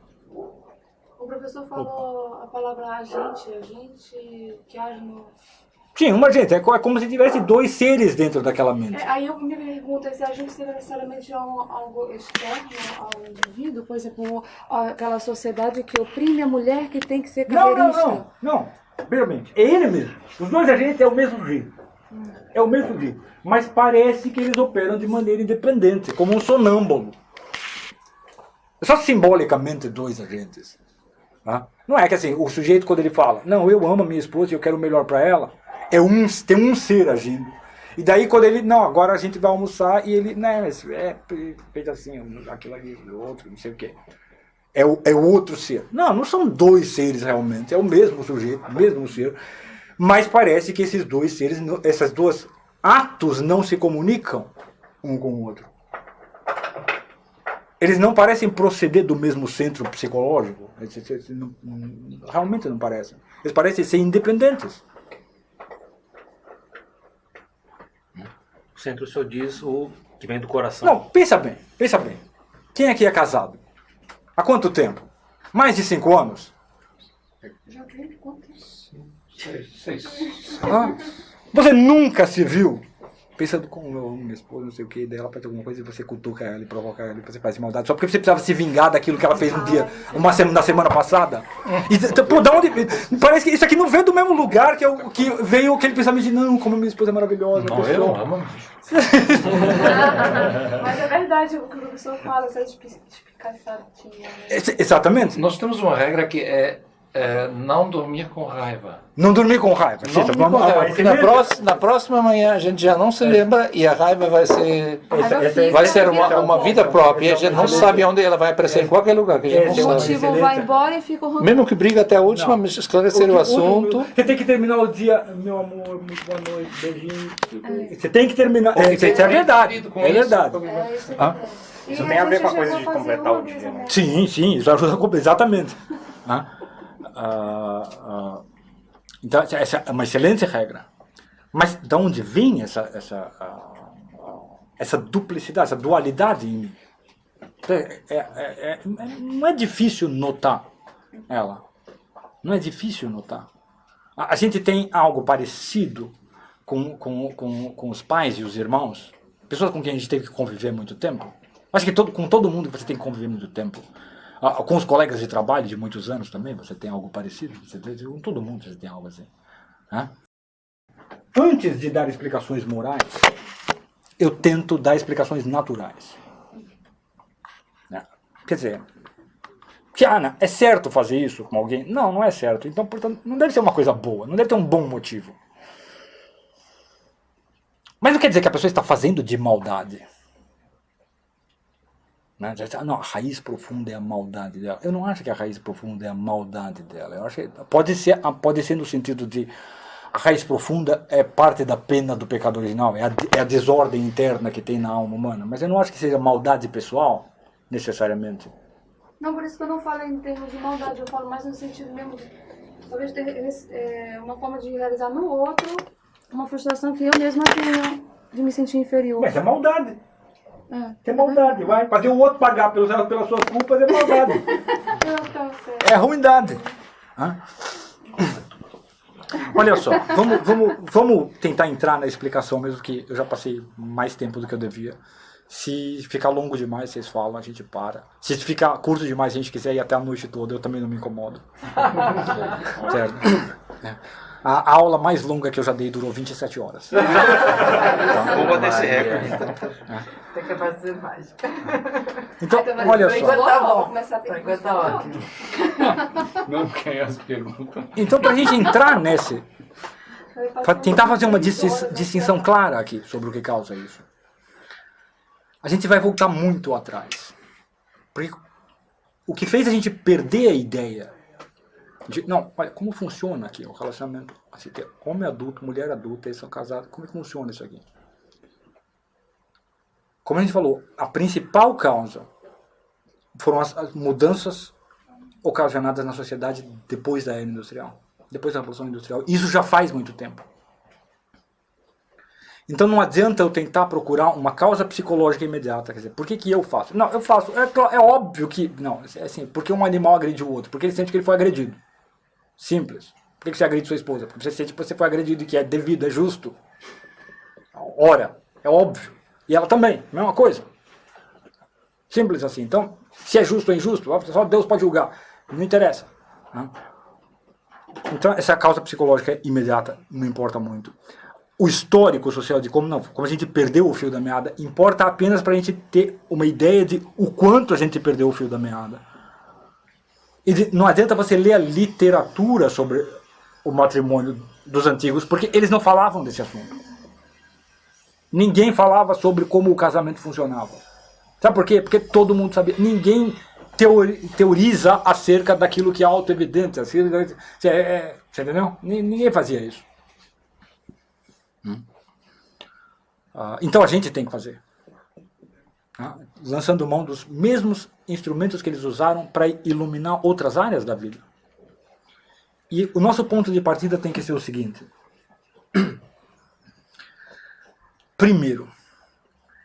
O professor falou a palavra agente que age no... Sim, uma gente, é como se tivesse dois seres dentro daquela mente. Aí eu me pergunto, esse agente seria necessariamente algo externo ao indivíduo? Por exemplo, aquela sociedade que oprime a mulher que tem que ser carreirista? Não. Veja bem, é ele mesmo. Os dois agentes é o mesmo jeito. É o mesmo jeito. Mas parece que eles operam de maneira independente, como um sonâmbulo. É só simbolicamente dois agentes. Tá? Não é que assim, o sujeito quando ele fala, não, eu amo a minha esposa e eu quero o melhor para ela, tem um ser agindo. E daí quando ele, não, agora a gente vai almoçar e ele, né, mas fez assim, aquilo ali, o outro, não sei o quê. É o outro ser. Não são dois seres realmente, é o mesmo sujeito, o mesmo ser. Mas parece que esses dois seres, esses dois atos não se comunicam um com o outro. Eles não parecem proceder do mesmo centro psicológico. Realmente não parecem. Eles parecem ser independentes. O centro, o senhor diz o que vem do coração. Não, pensa bem. Quem aqui é casado? Há quanto tempo? Mais de 5 anos? Já vi quantos? 6. Você nunca se viu pensando com minha esposa, não sei o que, daí ela faz alguma coisa e você cutuca ela e provoca ela e você faz maldade, só porque você precisava se vingar daquilo que ela fez no dia, na semana passada. E, pô, da onde, parece que isso aqui não veio do mesmo lugar que veio aquele pensamento de, não, como minha esposa é maravilhosa. Não, eu não amo. Mas é verdade o que o professor fala, essa espicaçadinha. Exatamente. Nós temos uma regra que é não dormir com raiva. Não dormir com raiva. Não dormir com raiva, porque na próxima manhã a gente já não se lembra e a raiva vai ser uma vida própria. E a gente não sabe onde ela vai aparecer, em qualquer lugar. Que a gente O não sabe. motivo vai embora e fica o rancor. Mesmo que briga até a última, mas esclarecer o assunto. Você tem que terminar o dia, meu amor, muito boa noite, beijinho. Você tem que terminar. Isso é verdade. É verdade. Isso tem a ver com a coisa de completar o dia, né? Sim, isso ajuda exatamente. Então, essa é uma excelente regra. Mas de onde vem essa duplicidade, essa dualidade em mim? Não é difícil notar ela. Não é difícil notar. A gente tem algo parecido com os pais e os irmãos, pessoas com quem a gente teve que conviver muito tempo. Acho que com todo mundo que você tem que conviver muito tempo. Com os colegas de trabalho de muitos anos também, você tem algo parecido? Com todo mundo você tem algo assim. Antes de dar explicações morais, eu tento dar explicações naturais. Quer dizer, Ana, é certo fazer isso com alguém? Não é certo. Então, portanto, não deve ser uma coisa boa, não deve ter um bom motivo. Mas não quer dizer que a pessoa está fazendo de maldade. Não, a raiz profunda é a maldade dela. Eu não acho que a raiz profunda é a maldade dela. Eu acho que pode ser no sentido de a raiz profunda é parte da pena do pecado original, é a desordem interna que tem na alma humana. Mas eu não acho que seja maldade pessoal, necessariamente. Não, por isso que eu não falo em termos de maldade, eu falo mais no sentido mesmo de talvez ter uma forma de realizar no outro uma frustração que eu mesma tenho de me sentir inferior. Mas é maldade. É maldade, vai. Fazer o outro pagar pelas suas culpas é maldade. É ruindade. Olha só, vamos tentar entrar na explicação, mesmo que eu já passei mais tempo do que eu devia. Se ficar longo demais, vocês falam, a gente para. Se ficar curto demais, a gente quiser ir até a noite toda, eu também não me incomodo. Certo? A aula mais longa que eu já dei durou 27 horas. Vou bater esse recorde. Tem que fazer mais. Então, olha só. Por enquanto tá ótimo. Não quer as perguntas. Então, para a gente entrar nesse Para tentar fazer uma distinção clara aqui sobre o que causa isso. A gente vai voltar muito atrás. Porque o que fez a gente perder a ideia de, não, olha, como funciona aqui o relacionamento, assim, ter homem adulto, mulher adulta, eles são casados, como é que funciona isso aqui? Como a gente falou, a principal causa foram as mudanças ocasionadas na sociedade depois da era industrial, depois da Revolução Industrial. Isso já faz muito tempo. Então não adianta eu tentar procurar uma causa psicológica imediata. Quer dizer, por que eu faço? Não, eu faço. É óbvio que... Não, é assim, porque um animal agride o outro? Porque ele sente que ele foi agredido. Simples. Por que você agride sua esposa? Porque você sente que você foi agredido e que é devido, é justo. Ora, é óbvio. E ela também, mesma coisa. Simples assim. Então, se é justo ou injusto, só Deus pode julgar. Não interessa. Então, essa causa psicológica imediata não importa muito. O histórico social de como a gente perdeu o fio da meada importa apenas para a gente ter uma ideia de o quanto a gente perdeu o fio da meada. E não adianta você ler a literatura sobre o matrimônio dos antigos, porque eles não falavam desse assunto. Ninguém falava sobre como o casamento funcionava. Sabe por quê? Porque todo mundo sabia. Ninguém teoriza acerca daquilo que é auto-evidente. Você entendeu? Ninguém fazia isso. Então a gente tem que fazer. Lançando mão dos mesmos instrumentos que eles usaram para iluminar outras áreas da vida. E o nosso ponto de partida tem que ser o seguinte. Primeiro,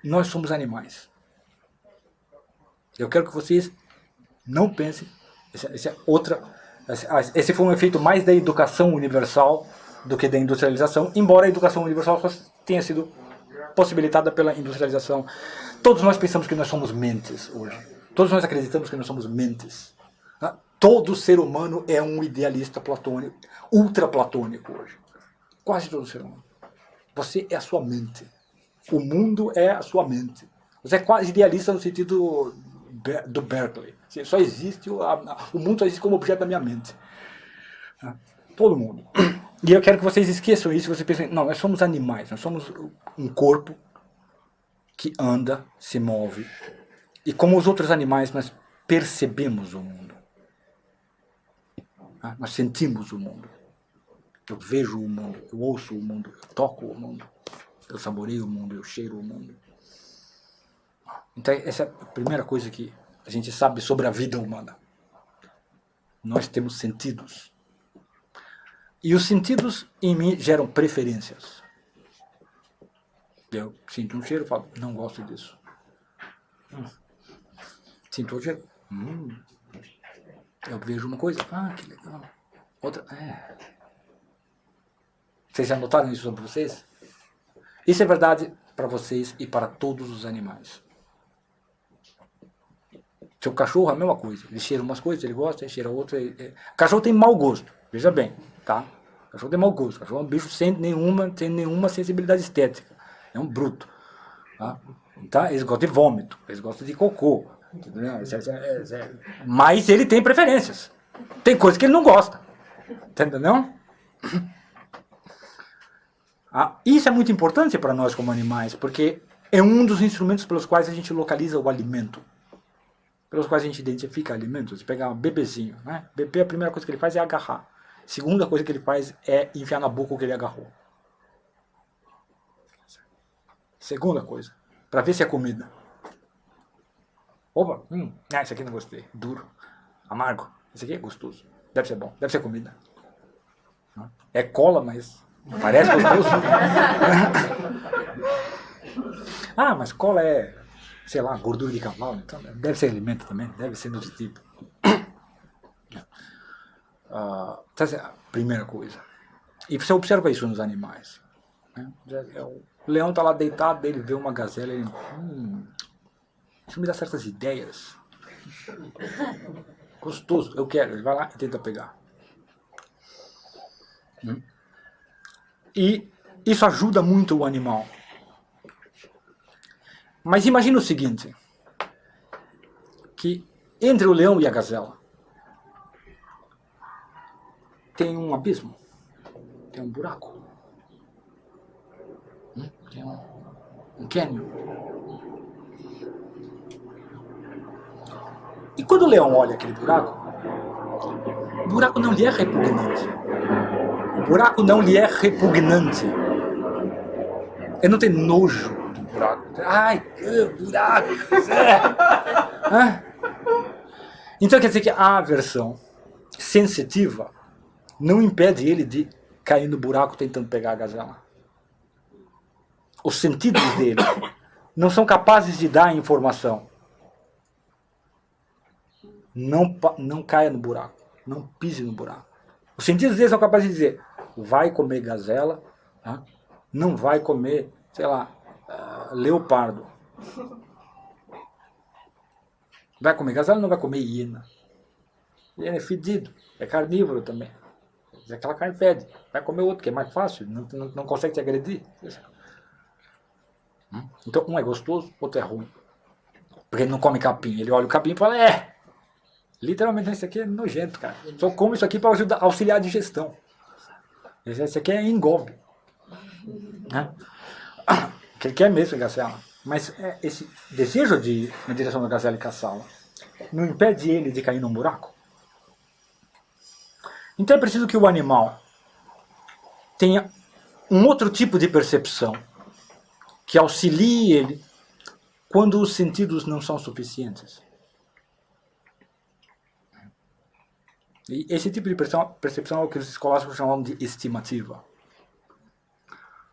nós somos animais. Eu quero que vocês não pensem... Esse foi um efeito mais da educação universal do que da industrialização, embora a educação universal tenha sido possibilitada pela industrialização. Todos nós pensamos que nós somos mentes hoje. Todos nós acreditamos que nós somos mentes. Todo ser humano é um idealista platônico, ultraplatônico hoje. Quase todo ser humano. Você é a sua mente. O mundo é a sua mente. Você é quase idealista no sentido do Berkeley. Só existe, o mundo só existe como objeto da minha mente. Todo mundo. E eu quero que vocês esqueçam isso, vocês pensem, não, nós somos animais, nós somos um corpo que anda, se move. E como os outros animais, nós percebemos o mundo. Nós sentimos o mundo. Eu vejo o mundo, eu ouço o mundo, eu toco o mundo, eu saboreio o mundo, eu cheiro o mundo. Então essa é a primeira coisa que a gente sabe sobre a vida humana. Nós temos sentidos. E os sentidos em mim geram preferências. Eu sinto um cheiro e falo, não gosto disso. Sinto outro cheiro. Eu vejo uma coisa, que legal. Outra, Vocês já notaram isso sobre vocês? Isso é verdade para vocês e para todos os animais. Seu cachorro é a mesma coisa. Ele cheira umas coisas, ele gosta, ele cheira outras. Cachorro tem mau gosto, veja bem, tá? Cachorro tem mau gosto. Cachorro é um bicho sem nenhuma sensibilidade estética. É um bruto. Tá? Então, eles gostam de vômito, eles gostam de cocô. Entendeu? Mas ele tem preferências. Tem coisas que ele não gosta. Entendeu? Isso é muito importante para nós como animais, porque é um dos instrumentos pelos quais a gente localiza o alimento. Pelos quais a gente identifica alimentos. Você pegar um bebezinho, né? Bebê, a primeira coisa que ele faz é agarrar. A segunda coisa que ele faz é enfiar na boca o que ele agarrou. Segunda coisa, para ver se é comida. Opa, esse aqui não gostei. Duro, amargo. Esse aqui é gostoso. Deve ser bom, deve ser comida. É cola, mas parece gostoso. Mas cola é, sei lá, gordura de cavalo, então deve ser alimento também, deve ser desse tipo. A primeira coisa. E você observa isso nos animais. Né? O leão está lá deitado, ele vê uma gazela, ele... isso me dá certas ideias. Gostoso, eu quero. Ele vai lá e tenta pegar. E isso ajuda muito o animal. Mas imagina o seguinte, que entre o leão e a gazela tem um abismo, tem um buraco. Tem um cânion. E quando o leão olha aquele buraco, o buraco não lhe é repugnante. O buraco não lhe é repugnante. Ele não tem nojo do buraco. Ai, buraco. Então quer dizer que a aversão sensitiva não impede ele de cair no buraco tentando pegar a gazela. Os sentidos dele não são capazes de dar informação. Não caia no buraco. Não pise no buraco. Os sentidos dele são capazes de dizer: vai comer gazela, não vai comer, sei lá, leopardo. Vai comer gazela, não vai comer hiena. Hiena é fedido, é carnívoro também. Aquela carne fede. Vai comer outro que é mais fácil, não consegue te agredir. Então um é gostoso, outro é ruim. Porque ele não come capim. Ele olha o capim e fala: literalmente isso aqui é nojento, cara. Só como isso aqui para auxiliar a digestão. Isso aqui é engolve. Que ele quer mesmo gazela. Mas esse desejo de ir na direção da gazela e caçá-la não impede ele de cair num buraco. Então é preciso que o animal tenha um outro tipo de percepção que auxilie ele quando os sentidos não são suficientes. E esse tipo de percepção é o que os escolásticos chamam de estimativa.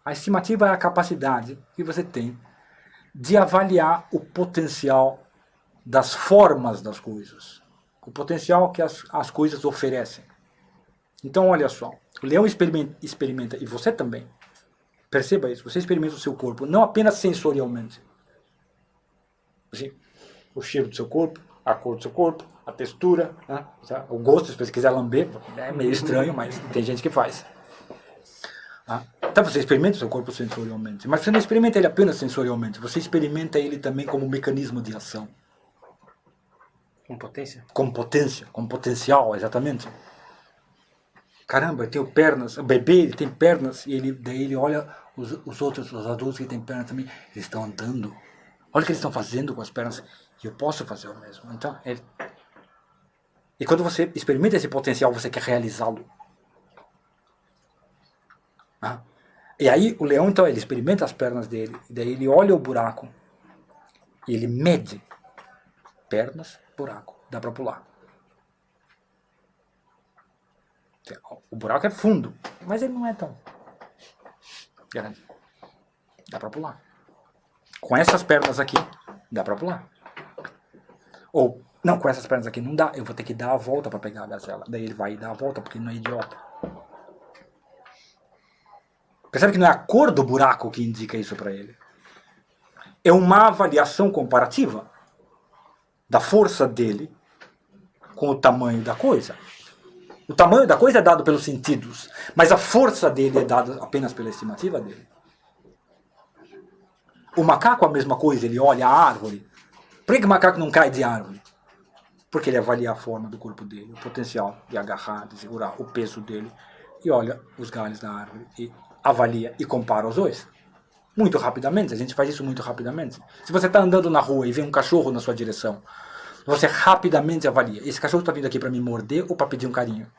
A estimativa é a capacidade que você tem de avaliar o potencial das formas das coisas. O potencial que as coisas oferecem. Então olha só, o leão experimenta, e você também. Perceba isso, você experimenta o seu corpo, não apenas sensorialmente. Assim, o cheiro do seu corpo, a cor do seu corpo, a textura, o gosto, se você quiser lamber, é meio estranho, mas tem gente que faz. Então você experimenta o seu corpo sensorialmente, mas você não experimenta ele apenas sensorialmente, você experimenta ele também como mecanismo de ação. Com potência? Com potência, com potencial, exatamente. Caramba, eu tenho pernas, o bebê ele tem pernas, e daí ele olha os outros, os adultos que têm pernas também, eles estão andando. Olha o que eles estão fazendo com as pernas, e eu posso fazer o mesmo. Então, e quando você experimenta esse potencial, você quer realizá-lo. E aí o leão, então, ele experimenta as pernas dele, e daí ele olha o buraco, e ele mede. Pernas, buraco, dá para pular. O buraco é fundo, mas ele não é tão grande. Dá para pular. Com essas pernas aqui, dá para pular. Ou, não, com essas pernas aqui não dá, eu vou ter que dar a volta para pegar a gazela. Daí ele vai dar a volta, porque ele não é idiota. Percebe que não é a cor do buraco que indica isso para ele. É uma avaliação comparativa da força dele com o tamanho da coisa. O tamanho da coisa é dado pelos sentidos, mas a força dele é dada apenas pela estimativa dele. O macaco é a mesma coisa, ele olha a árvore. Por que o macaco não cai de árvore? Porque ele avalia a forma do corpo dele, o potencial de agarrar, de segurar, o peso dele, e olha os galhos da árvore, e avalia e compara os dois. Muito rapidamente, a gente faz isso muito rapidamente. Se você está andando na rua e vê um cachorro na sua direção, você rapidamente avalia. Esse cachorro está vindo aqui para me morder ou para pedir um carinho?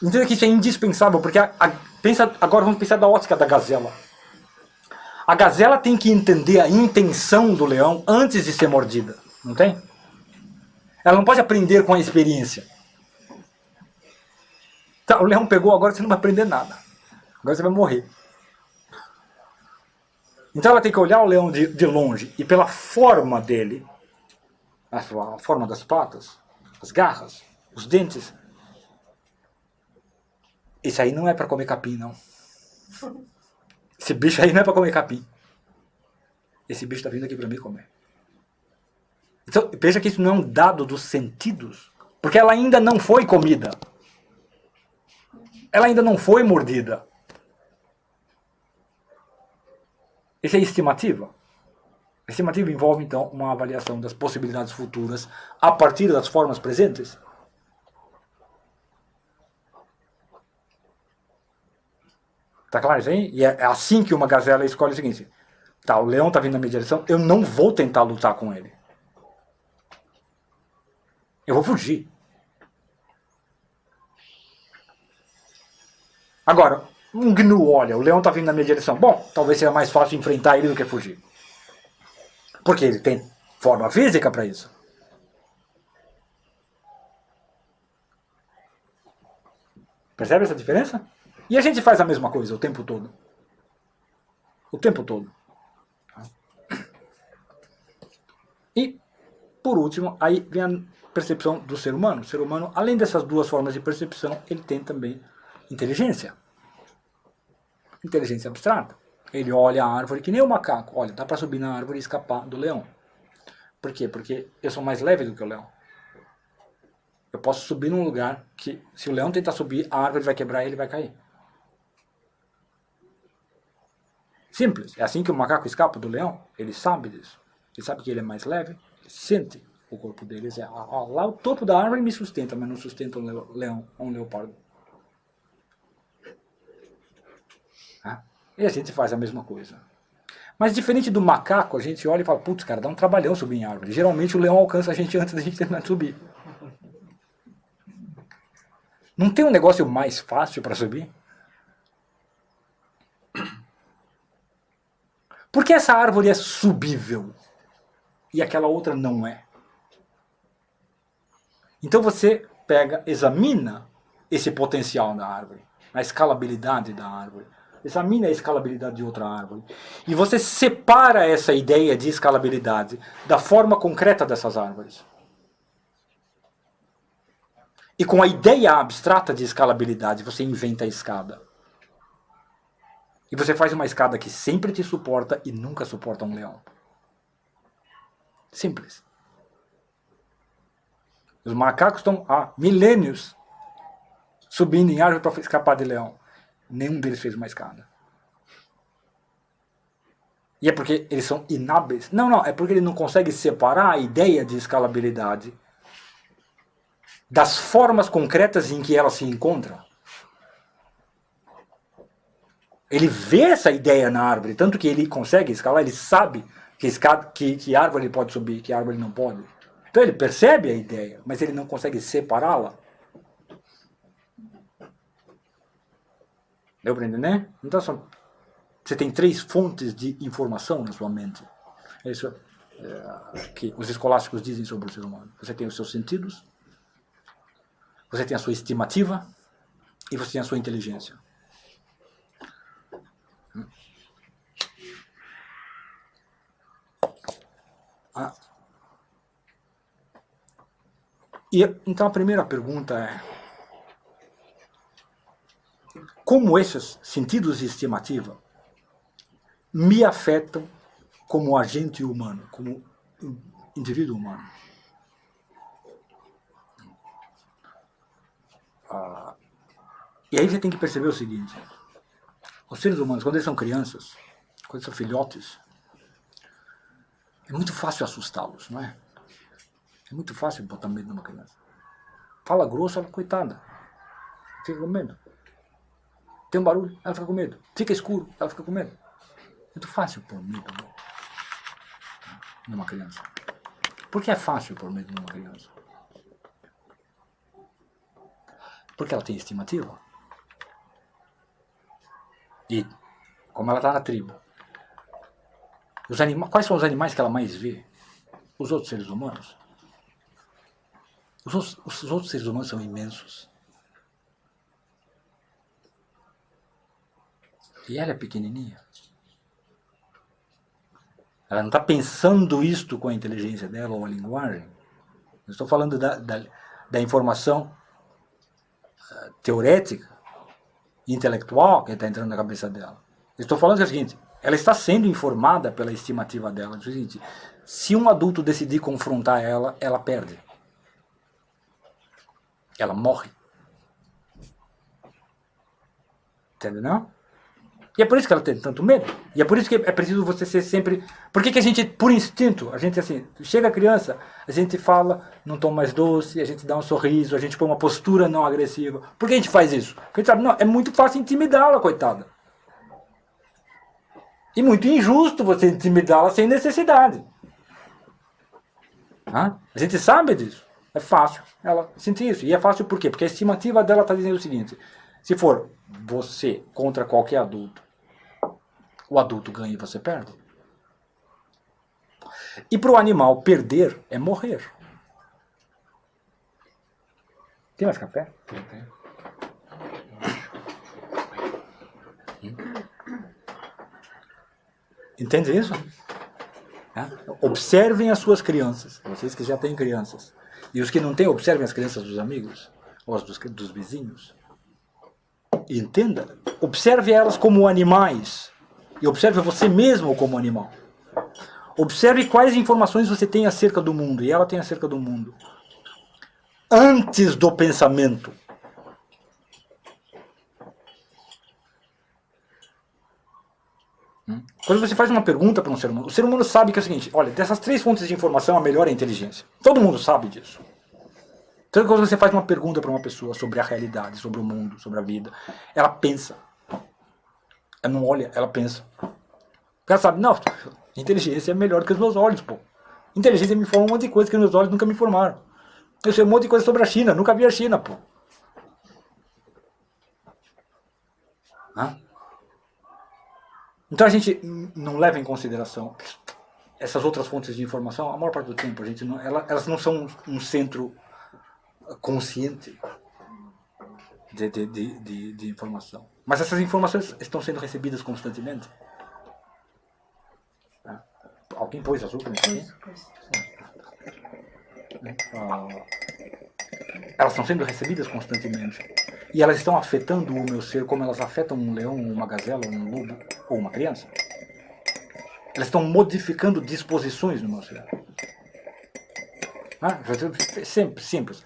Entenda que isso é indispensável, porque agora vamos pensar da ótica da gazela. A gazela tem que entender a intenção do leão antes de ser mordida, não tem? Ela não pode aprender com a experiência. Tá, o leão pegou, agora você não vai aprender nada. Agora você vai morrer. Então ela tem que olhar o leão de longe e pela forma dele, a forma das patas, as garras, os dentes. Isso aí não é para comer capim, não. Esse bicho aí não é para comer capim. Esse bicho está vindo aqui para me comer. Então, veja que isso não é um dado dos sentidos, porque ela ainda não foi comida. Ela ainda não foi mordida. Isso é estimativa. A estimativa envolve, então, uma avaliação das possibilidades futuras a partir das formas presentes. Tá claro isso aí? E é assim que uma gazela escolhe o seguinte. Tá, o leão tá vindo na minha direção, eu não vou tentar lutar com ele. Eu vou fugir. Agora, um gnu olha, o leão tá vindo na minha direção. Bom, talvez seja mais fácil enfrentar ele do que fugir. Porque ele tem forma física para isso. Percebe essa diferença? E a gente faz a mesma coisa o tempo todo. O tempo todo. E, por último, aí vem a percepção do ser humano. O ser humano, além dessas duas formas de percepção, ele tem também inteligência. Inteligência abstrata. Ele olha a árvore que nem o macaco. Olha, dá para subir na árvore e escapar do leão. Por quê? Porque eu sou mais leve do que o leão. Eu posso subir num lugar que, se o leão tentar subir, a árvore vai quebrar e ele vai cair. Simples. É assim que o macaco escapa do leão. Ele sabe disso. Ele sabe que ele é mais leve. Ele sente o corpo dele. Ele diz, lá o topo da árvore me sustenta, mas não sustenta um leão ou um leopardo. E a gente faz a mesma coisa. Mas diferente do macaco, a gente olha e fala, putz, cara, dá um trabalhão subir em árvore. Geralmente o leão alcança a gente antes da gente terminar de subir. Não tem um negócio mais fácil para subir? Por que essa árvore é subível e aquela outra não é? Então você pega, examina esse potencial da árvore, a escalabilidade da árvore. Examina a escalabilidade de outra árvore. E você separa essa ideia de escalabilidade da forma concreta dessas árvores. E com a ideia abstrata de escalabilidade, você inventa a escada. E você faz uma escada que sempre te suporta e nunca suporta um leão. Simples. Os macacos estão há milênios subindo em árvore para escapar de leão. Nenhum deles fez uma escada. E é porque eles são inábeis? Não, é porque ele não consegue separar a ideia de escalabilidade das formas concretas em que ela se encontra. Ele vê essa ideia na árvore, tanto que ele consegue escalar, ele sabe que árvore ele pode subir, que árvore ele não pode. Então ele percebe a ideia, mas ele não consegue separá-la. Deu para entender? Então você tem 3 fontes de informação na sua mente. É isso que os escolásticos dizem sobre o ser humano. Você tem os seus sentidos, você tem a sua estimativa e você tem a sua inteligência. E então a primeira pergunta é: como esses sentidos de estimativa me afetam como agente humano, como indivíduo humano? E aí você tem que perceber o seguinte: os seres humanos, quando eles são crianças, quando eles são filhotes, é muito fácil assustá-los, não é? É muito fácil botar medo numa criança. Fala grosso, ela, coitada, fica com medo. Tem um barulho, ela fica com medo. Fica escuro, ela fica com medo. É muito fácil pôr medo numa criança. Por que é fácil pôr medo numa criança? Porque ela tem estimativa. E, como ela está na tribo, quais são os animais que ela mais vê? Os outros seres humanos. Os outros seres humanos são imensos. E ela é pequenininha. Ela não está pensando isto com a inteligência dela ou a linguagem. Eu estou falando da informação teorética, intelectual, que está entrando na cabeça dela. Eu estou falando que é o seguinte: ela está sendo informada pela estimativa dela. É o seguinte: se um adulto decidir confrontar ela, ela perde. Ela morre. Entendeu, não? E é por isso que ela tem tanto medo. E é por isso que é preciso você ser sempre... Por que a gente, por instinto, a gente assim, chega a criança, a gente fala num tom mais doce, a gente dá um sorriso, a gente põe uma postura não agressiva. Por que a gente faz isso? Porque a gente sabe, não, é muito fácil intimidá-la, coitada. E muito injusto você intimidá-la sem necessidade. A gente sabe disso. É fácil ela sentir isso. E é fácil por quê? Porque a estimativa dela está dizendo o seguinte: se for você contra qualquer adulto, o adulto ganha e você perde. E para o animal, perder é morrer. Tem mais café? Entende isso? Observem as suas crianças, vocês que já têm crianças. E os que não têm, observem as crianças dos amigos, ou as dos vizinhos. E entenda, observe elas como animais. E observe você mesmo como animal. Observe quais informações você tem acerca do mundo, e ela tem acerca do mundo. Antes do pensamento. Quando você faz uma pergunta para um ser humano, o ser humano sabe que é o seguinte: olha, dessas 3 fontes de informação, a melhor é a inteligência. Todo mundo sabe disso. Então, quando você faz uma pergunta para uma pessoa sobre a realidade, sobre o mundo, sobre a vida, ela pensa. Ela não olha, ela pensa. Ela sabe, não, inteligência é melhor que os meus olhos, pô. Inteligência me informa um monte de coisa que os meus olhos nunca me informaram. Eu sei um monte de coisa sobre a China, nunca vi a China, pô. Então a gente não leva em consideração essas outras fontes de informação. A maior parte do tempo a gente não, elas não são um centro consciente de informação. Mas essas informações estão sendo recebidas constantemente. Alguém pôs açúcar aqui? Elas estão sendo recebidas constantemente. E elas estão afetando o meu ser como elas afetam um leão, uma gazela, um lobo ou uma criança. Elas estão modificando disposições no meu ser. Sempre, simples.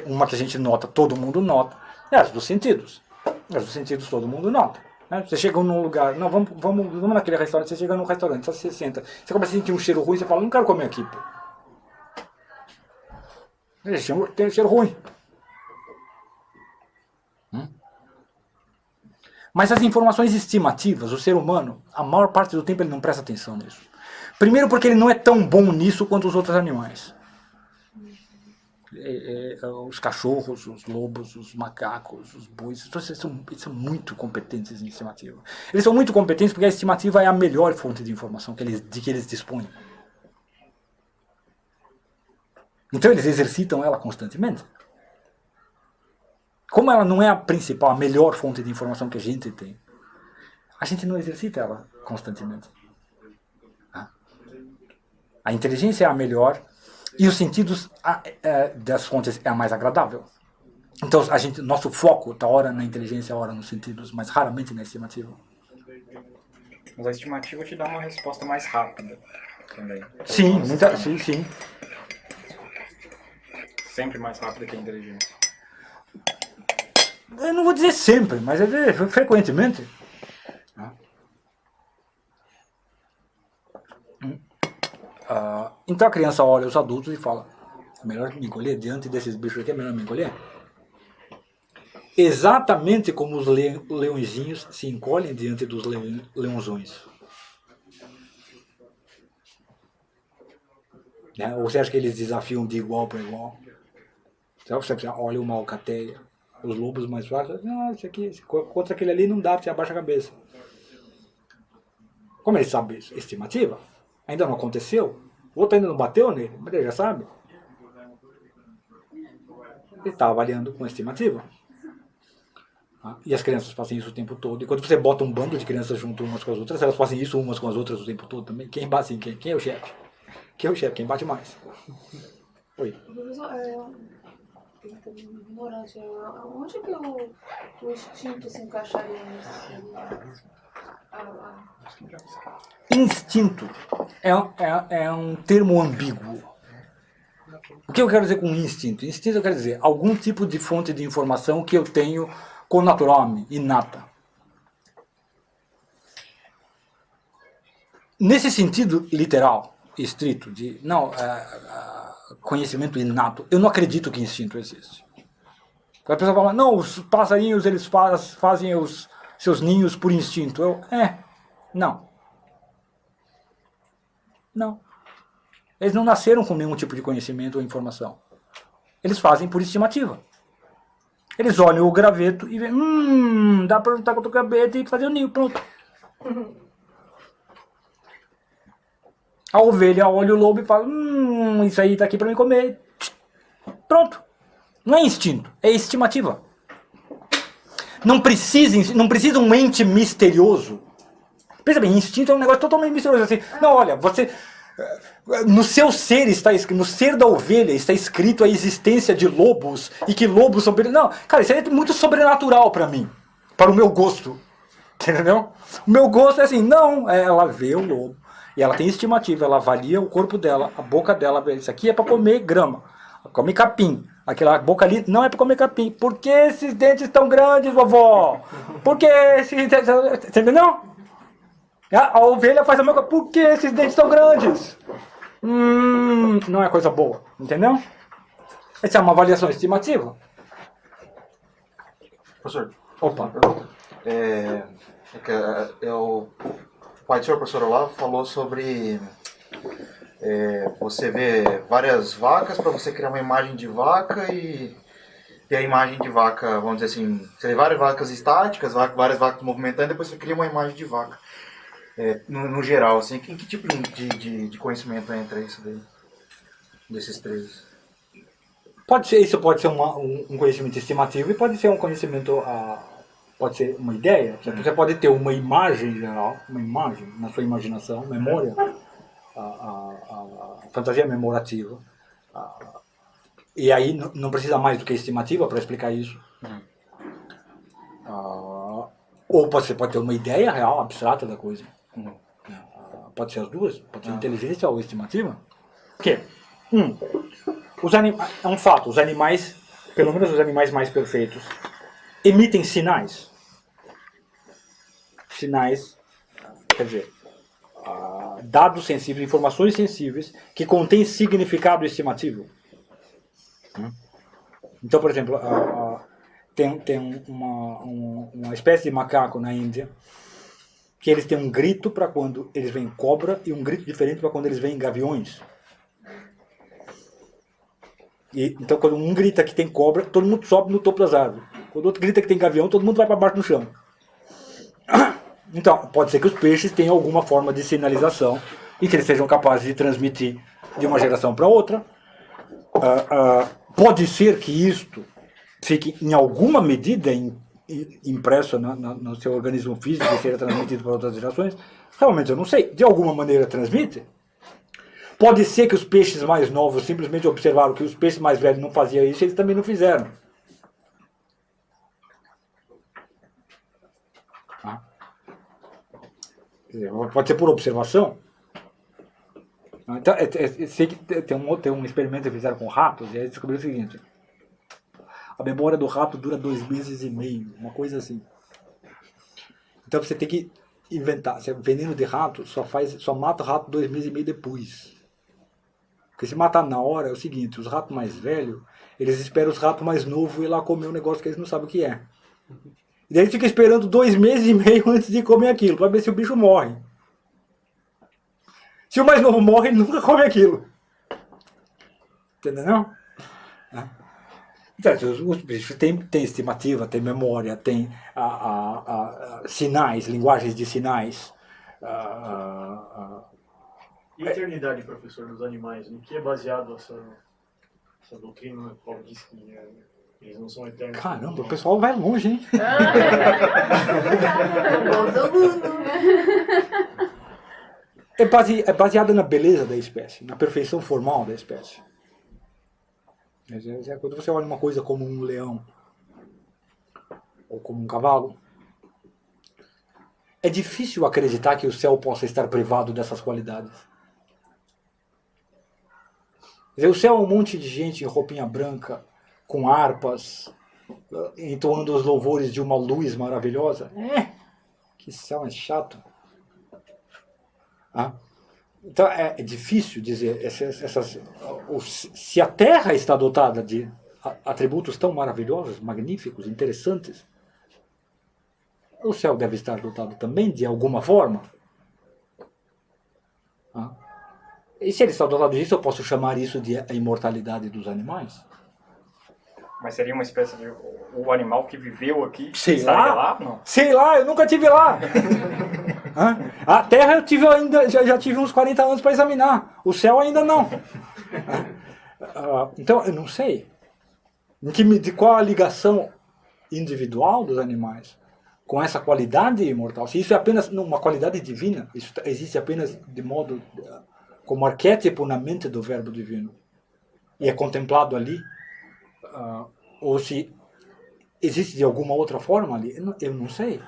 Uma que a gente nota, todo mundo nota, é as dos sentidos. As dos sentidos todo mundo nota. Você chega num lugar, não, vamos naquele restaurante, você chega num restaurante, você senta, você começa a sentir um cheiro ruim, você fala, não quero comer aqui, pô. Tem um cheiro ruim. Mas as informações estimativas, o ser humano, a maior parte do tempo ele não presta atenção nisso. Primeiro porque ele não é tão bom nisso quanto os outros animais. Os cachorros, os lobos, os macacos, os bois, eles são muito competentes em estimativa. Eles são muito competentes porque a estimativa é a melhor fonte de informação de que eles dispõem. Então eles exercitam ela constantemente. Como ela não é a principal, a melhor fonte de informação que a gente tem, a gente não exercita ela constantemente. A inteligência é a melhor e os sentidos das fontes é a mais agradável. Então nosso foco está ora na inteligência, ora nos sentidos, mas raramente na estimativa. Mas a estimativa te dá uma resposta mais rápida também. Sim, sim. Sempre mais rápida que a inteligência. Eu não vou dizer sempre, mas frequentemente. Então a criança olha os adultos e fala, é melhor me encolher diante desses bichos aqui, é melhor me encolher. Exatamente como os leõezinhos se encolhem diante dos leãozões. Ou você acha que eles desafiam de igual para igual? Você olha uma alcateia, os lobos mais fracos, não, contra aquele ali não dá, você abaixa a cabeça. Como ele sabe isso? Estimativa. Ainda não aconteceu, o outro ainda não bateu nele, mas ele já sabe. Ele está avaliando com estimativa. E as crianças fazem isso o tempo todo. E quando você bota um bando de crianças junto umas com as outras, elas fazem isso umas com as outras o tempo todo também. Quem bate em quem? Quem é o chefe? Quem é o chefe? Quem bate mais? Oi. Ignorante, onde que o instinto se encaixaria nisso? Instinto é um termo ambíguo. O que eu quero dizer com instinto? Instinto eu quero dizer algum tipo de fonte de informação que eu tenho connaturalmente, inata. Nesse sentido literal, estrito, de conhecimento inato, eu não acredito que instinto existe. A pessoa fala, não, os passarinhos eles fazem os seus ninhos por instinto. Não. Não. Eles não nasceram com nenhum tipo de conhecimento ou informação. Eles fazem por estimativa. Eles olham o graveto e veem, dá pra juntar com o graveto e fazer o ninho, pronto. A ovelha olha o lobo e fala, isso aí tá aqui pra me comer. Pronto. Não é instinto, é estimativa. Não precisa um ente misterioso. Pensa bem, instinto é um negócio totalmente misterioso. Assim, não, olha, você... No seu ser está escrito, no ser da ovelha está escrito a existência de lobos e que lobos são... Não, cara, isso é muito sobrenatural para mim, para o meu gosto, entendeu? O meu gosto é assim, não, ela vê o lobo e ela tem estimativa, ela avalia o corpo dela, a boca dela, isso aqui é para comer grama, come capim, aquela boca ali não é para comer capim. Por que esses dentes tão grandes, vovó? Por que esses dentes... Você entendeu? A ovelha faz a mesma coisa. Por que esses dentes tão grandes? Não é coisa boa. Entendeu? Essa é uma avaliação estimativa. Professor, Opa. O pai do senhor, professor Olavo, falou sobre você ver várias vacas para você criar uma imagem de vaca e ter a imagem de vaca, vamos dizer assim, você vê várias vacas estáticas, várias vacas movimentando, depois você cria uma imagem de vaca. No geral, assim, em que tipo de conhecimento entra isso daí? Desses três? Isso pode ser um conhecimento estimativo e pode ser um conhecimento, pode ser uma ideia. Você pode ter uma imagem geral, uma imagem na sua imaginação, memória, a fantasia memorativa. E aí não precisa mais do que estimativa para explicar isso. Ou você pode ter uma ideia real, abstrata da coisa. Pode ser as duas, pode ser inteligência ou estimativa. Por quê? É um fato, os animais, pelo menos os animais mais perfeitos, emitem sinais. Sinais, quer dizer, dados sensíveis, informações sensíveis que contêm significado estimativo. Então, por exemplo, tem uma espécie de macaco na Índia que eles têm um grito para quando eles veem cobra e um grito diferente para quando eles veem gaviões. Então, quando um grita que tem cobra, todo mundo sobe no topo das árvores. Quando o outro grita que tem gavião, todo mundo vai para baixo no chão. Então, pode ser que os peixes tenham alguma forma de sinalização e que eles sejam capazes de transmitir de uma geração para outra. Pode ser que isto fique em alguma medida impresso no seu organismo físico e seja transmitido para outras gerações. Realmente eu não sei. De alguma maneira transmite. Pode ser que os peixes mais novos simplesmente observaram que os peixes mais velhos não faziam isso e eles também não fizeram. Pode ser por observação. Então, sei que tem um experimento que fizeram com ratos e aí descobriram o seguinte: a memória do rato dura 2 meses e meio, uma coisa assim. Então você tem que inventar. Veneno de rato só mata o rato 2 meses e meio depois. Porque se matar na hora é o seguinte: os ratos mais velhos, eles esperam os ratos mais novos ir lá comer um negócio que eles não sabem o que é. E daí ele fica esperando 2 meses e meio antes de comer aquilo, para ver se o bicho morre. Se o mais novo morre, ele nunca come aquilo. Entendeu? Não? Então, os bichos têm estimativa, têm memória, têm sinais, linguagens de sinais. E a eternidade, professor, dos animais? No que é baseado essa doutrina? Qual diz que eles não são eternos? Caramba, o pessoal vai longe, hein? É baseada na beleza da espécie, na perfeição formal da espécie. Quando você olha uma coisa como um leão ou como um cavalo, é difícil acreditar que o céu possa estar privado dessas qualidades. O céu é um monte de gente em roupinha branca, com harpas, entoando os louvores de uma luz maravilhosa. Que céu é chato. Então é difícil dizer se a Terra está dotada de atributos tão maravilhosos, magníficos, interessantes, o céu deve estar dotado também de alguma forma. E se ele está do lado disso, eu posso chamar isso de a imortalidade dos animais? Mas seria uma espécie de o animal que viveu aqui, Sei estaria lá. Não. Sei lá, eu nunca tive lá. Hã? A Terra eu tive ainda, já tive uns 40 anos para examinar. O céu ainda não. Então, eu não sei. De qual a ligação individual dos animais com essa qualidade imortal? Se isso é apenas uma qualidade divina, isso existe apenas de modo como arquétipo na mente do verbo divino e é contemplado ali, ou se existe de alguma outra forma ali, eu não sei.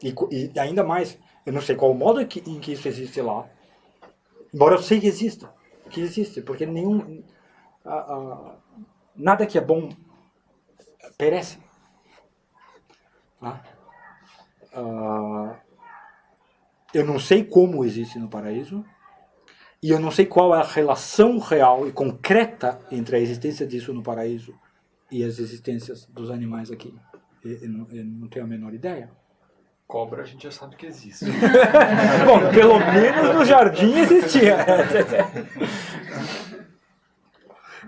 E ainda mais, eu não sei qual o modo em que isso existe lá, embora eu sei que existe, porque nada que é bom perece. Eu não sei como existe no paraíso, e eu não sei qual é a relação real e concreta entre a existência disso no paraíso e as existências dos animais aqui. Eu não tenho a menor ideia. Cobra a gente já sabe que existe. Bom, pelo menos no jardim existia.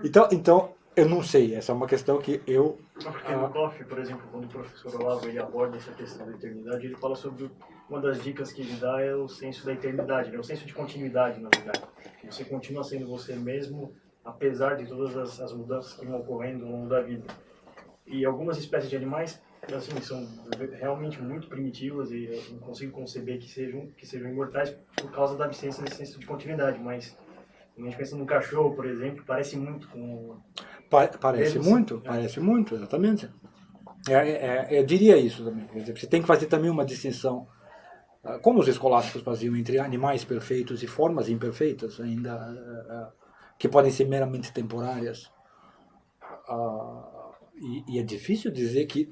Então, eu não sei. Essa é uma questão que eu... Porque no COF, por exemplo, quando o professor Olavo ele aborda essa questão da eternidade, ele fala sobre uma das dicas que ele dá é o senso da eternidade, né? O senso de continuidade, na verdade. Você continua sendo você mesmo, apesar de todas as mudanças que vão ocorrendo ao longo da vida. E algumas espécies de animais, assim, são realmente muito primitivas e eu não consigo conceber que sejam imortais por causa da absência desse senso de continuidade, mas quando a gente pensa no cachorro, por exemplo, parece muito com... Parece muito, exatamente. Eu diria isso também. Quer dizer, você tem que fazer também uma distinção, como os escolásticos faziam, entre animais perfeitos e formas imperfeitas, ainda que podem ser meramente temporárias. E é difícil dizer que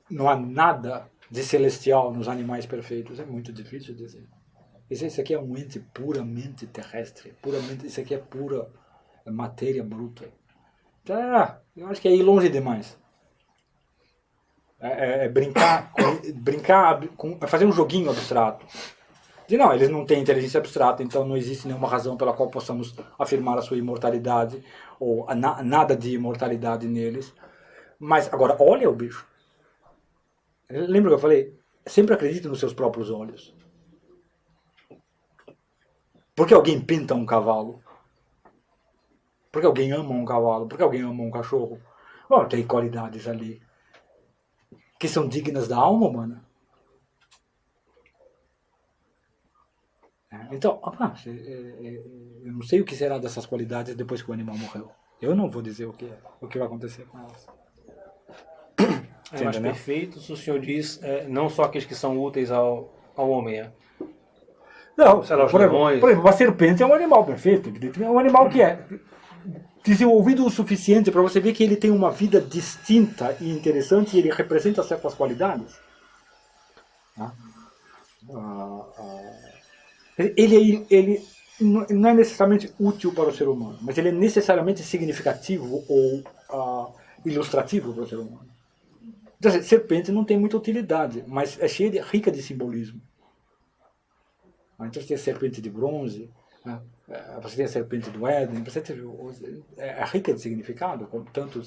não há nada de celestial nos animais perfeitos. É muito difícil dizer. Isso aqui é um ente puramente terrestre. Isso aqui é pura matéria bruta. Eu acho que é ir longe demais. Brincar fazer um joguinho abstrato. Não, eles não têm inteligência abstrata, então não existe nenhuma razão pela qual possamos afirmar a sua imortalidade, ou nada de imortalidade neles. Mas, agora, olha o bicho. Lembra que eu falei? Sempre acredite nos seus próprios olhos. Por que alguém pinta um cavalo? Por que alguém ama um cavalo? Por que alguém ama um cachorro? Bom, tem qualidades ali que são dignas da alma humana. Então, eu não sei o que será dessas qualidades depois que o animal morreu. Eu não vou dizer o que vai acontecer com elas. Animais perfeitos, o senhor diz, não só aqueles que são úteis ao homem. Não, sei lá, os por exemplo, leões. uma serpente é um animal perfeito. É um animal que é desenvolvido o suficiente para você ver que ele tem uma vida distinta e interessante e ele representa certas qualidades. Ele não é necessariamente útil para o ser humano, mas ele é necessariamente significativo ou ilustrativo para o ser humano. Então, serpente não tem muita utilidade, mas é rica de simbolismo. Então você tem a serpente de bronze, você tem a serpente do Éden, é rica de significado, tanto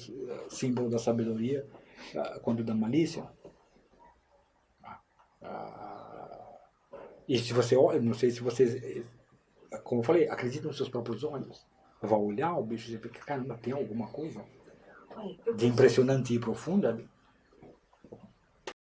símbolo da sabedoria quanto da malícia. E se você olha, não sei se você, como eu falei, acredita nos seus próprios olhos. Vai olhar o bicho e dizer, caramba, tem alguma coisa de impressionante e profunda ali.